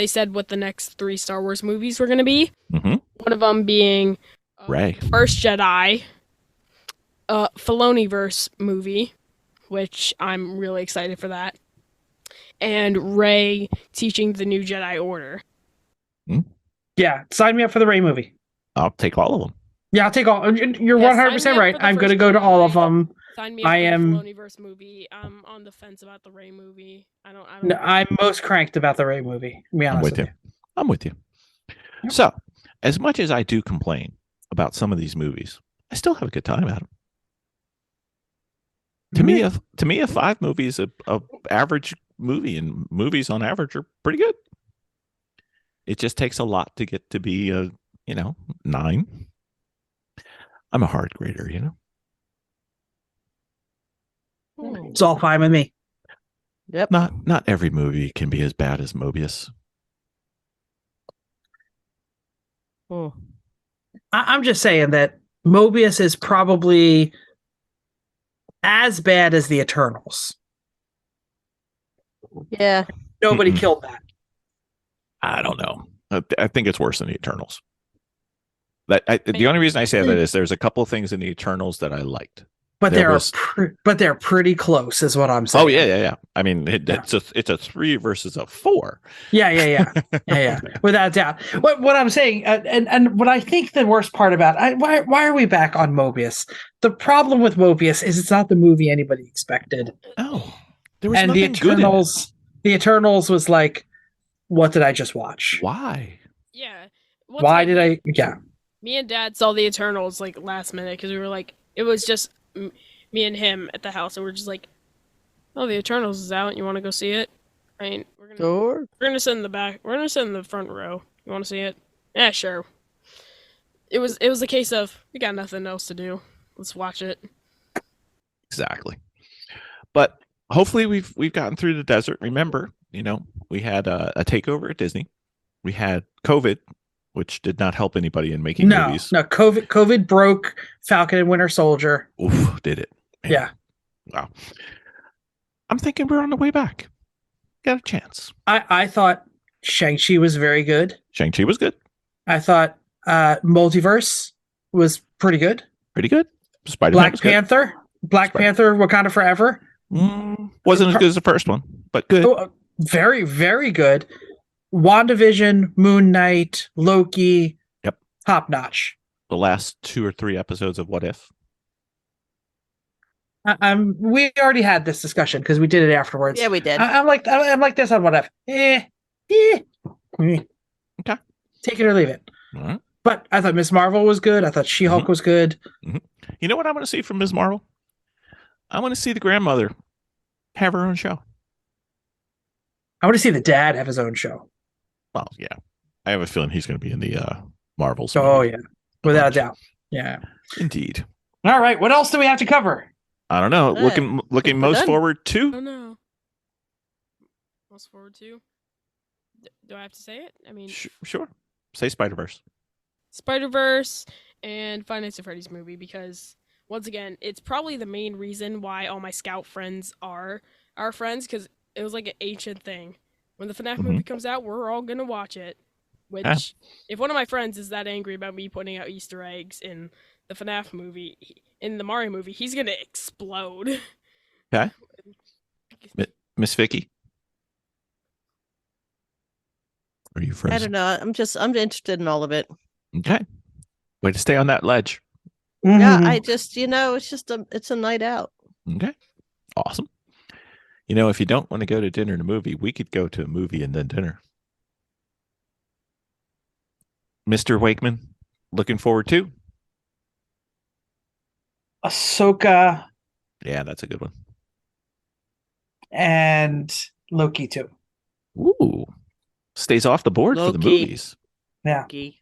said what the next 3 Star Wars movies were going to be. Mm-hmm. One of them being Rey. First Jedi, Filoniverse movie, which I'm really excited for that, and Rey teaching the new Jedi Order. Yeah, sign me up for the Rey movie. I'll take all of them. Yeah, I'll take all. You're Yeah, 100% sign me up right. for the I'm going to first go to all of Jedi. them. Sign me up I for am- the Filoniverse movie. I'm on the fence about the Rey movie. I don't. No, I'm most cranked about the Rey movie. To be honest I'm with you. I'm with you. Yep. So, as much as I do complain about some of these movies, I still have a good time at them. To me, a 5 movie is a average movie, and movies on average are pretty good. It just takes a lot to get to be a 9. I'm a hard grader, It's all fine with me. Yep. Not every movie can be as bad as Mobius. Hmm. I'm just saying that Mobius is probably as bad as the Eternals. Yeah. Nobody Mm-mm. killed that. I don't know. I think it's worse than the Eternals. The only reason I say that is there's a couple of things in the Eternals that I liked. But There they're pretty close, is what I'm saying. Oh yeah. I mean, it's a 3 versus a 4. Yeah. Without a doubt. What I'm saying, and what I think the worst part about why are we back on Mobius? The problem with Mobius is it's not the movie anybody expected. Oh, there was And the nothing good in it. Eternals was like, what did I just watch? Why? Yeah. Why did I? Yeah. Me and Dad saw the Eternals like last minute because we were like, it was just me and him at the house, and we're just like, oh, the Eternals is out. You want to go see it? I mean, we're gonna sit in the back. We're gonna sit in the front row. You want to see it? Yeah, sure. It was a case of we got nothing else to do. Let's watch it. Exactly. But hopefully we've gotten through the desert. Remember, we had a takeover at Disney. We had COVID, which did not help anybody in making movies. No, COVID broke Falcon and Winter Soldier. Oof, did it? Man. Yeah. Wow. I'm thinking we're on the way back. Got a chance. I thought Shang-Chi was very good. Shang-Chi was good. I thought Multiverse was pretty good. Pretty good. Spider-Man was good. Black Panther, Wakanda Forever. Wasn't as good as the first one, but good. Oh, very, very good. WandaVision, Moon Knight, Loki. Yep. Top notch. The last 2 or 3 episodes of What If. We already had this discussion because we did it afterwards. Yeah, we did. I'm like this on What If. Okay. Take it or leave it. All right. But I thought Ms. Marvel was good. I thought She-Hulk was good. You know what I want to see from Ms. Marvel? I want to see the grandmother have her own show. I want to see the dad have his own show. Well, yeah. I have a feeling he's going to be in the Marvels. Oh, movie. yeah. Without a doubt. Yeah. Indeed. All right. What else do we have to cover? I don't know. Looking we're most done. forward Oh to. no. Most forward to. Do I have to say it? I mean, Sure. Say Spider-Verse. Spider-Verse and Five Nights at Freddy's movie, because once again, it's probably the main reason why all my Scout friends are our friends, because it was like an ancient thing. When the FNAF movie comes out, we're all gonna watch it. Which, if one of my friends is that angry about me putting out Easter eggs in the FNAF movie, in the Mario movie, he's gonna explode. Okay. Miss Vicki. Are you frozen? I don't know. I'm interested in all of it. Okay. Way to stay on that ledge. Yeah, Mhm. I just, it's a night out. Okay. Awesome. If you don't want to go to dinner and a movie, we could go to a movie and then dinner. Mr. Wakeman, looking forward to? Ahsoka Yeah, that's a good one. and Loki too. Ooh. Stays off the board for the Loki. movies. Yeah. Loki.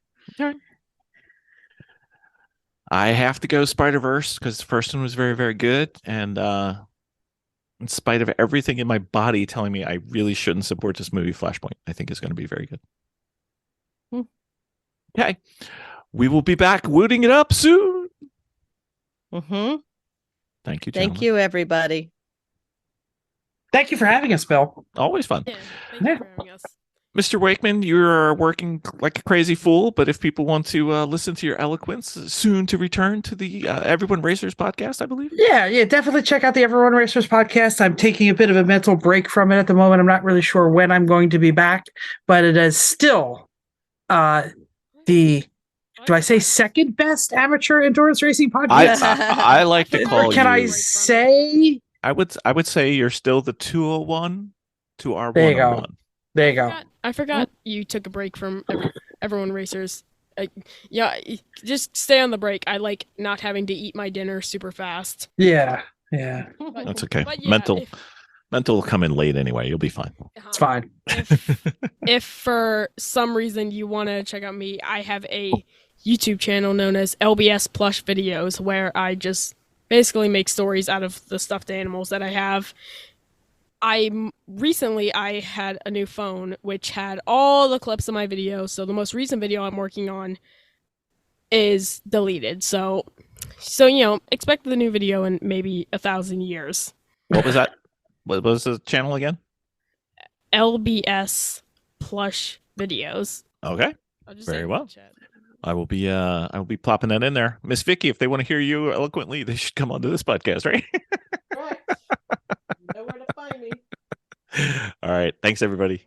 I have to go Spider-Verse because the first one was very, very good. And in spite of everything in my body telling me I really shouldn't support this movie, Flashpoint, I think is going to be very good. Okay. We will be back wooting it up soon. Mm-hmm. Thank you, Thank gentlemen. you, everybody. Thank you for having us, Bill. Always fun. Yeah, thank you for having us. Mr. Wakeman, you're working like a crazy fool, but if people want to listen to your eloquence, soon to return to the Everyone Racers podcast, I believe. Yeah, definitely check out the Everyone Racers podcast. I'm taking a bit of a mental break from it at the moment. I'm not really sure when I'm going to be back, but it is still the, do I say second best amateur endurance racing podcast? I like to call or can you. I say? I would say you're still the 201 to our There you 101. go. There you go. I forgot you took a break from Everyone Racers. Yeah, just stay on the break. I like not having to eat my dinner super fast. Yeah. That's okay. But yeah, Mental will come in late anyway. You'll be fine. It's fine. If for some reason you want to check out me, I have a YouTube channel known as LBS Plush Videos where I just basically make stories out of the stuffed animals that I have. Recently I had a new phone which had all the clips of my videos, so the most recent video I'm working on is deleted. So expect the new video in maybe 1,000 years. What was that? What was the channel again? LBS Plush Videos. Okay. Very well. I will be plopping that in there. Miss Vicki, if they want to hear you eloquently, they should come onto this podcast, right? Right. You know where to find me. All right. Thanks, everybody.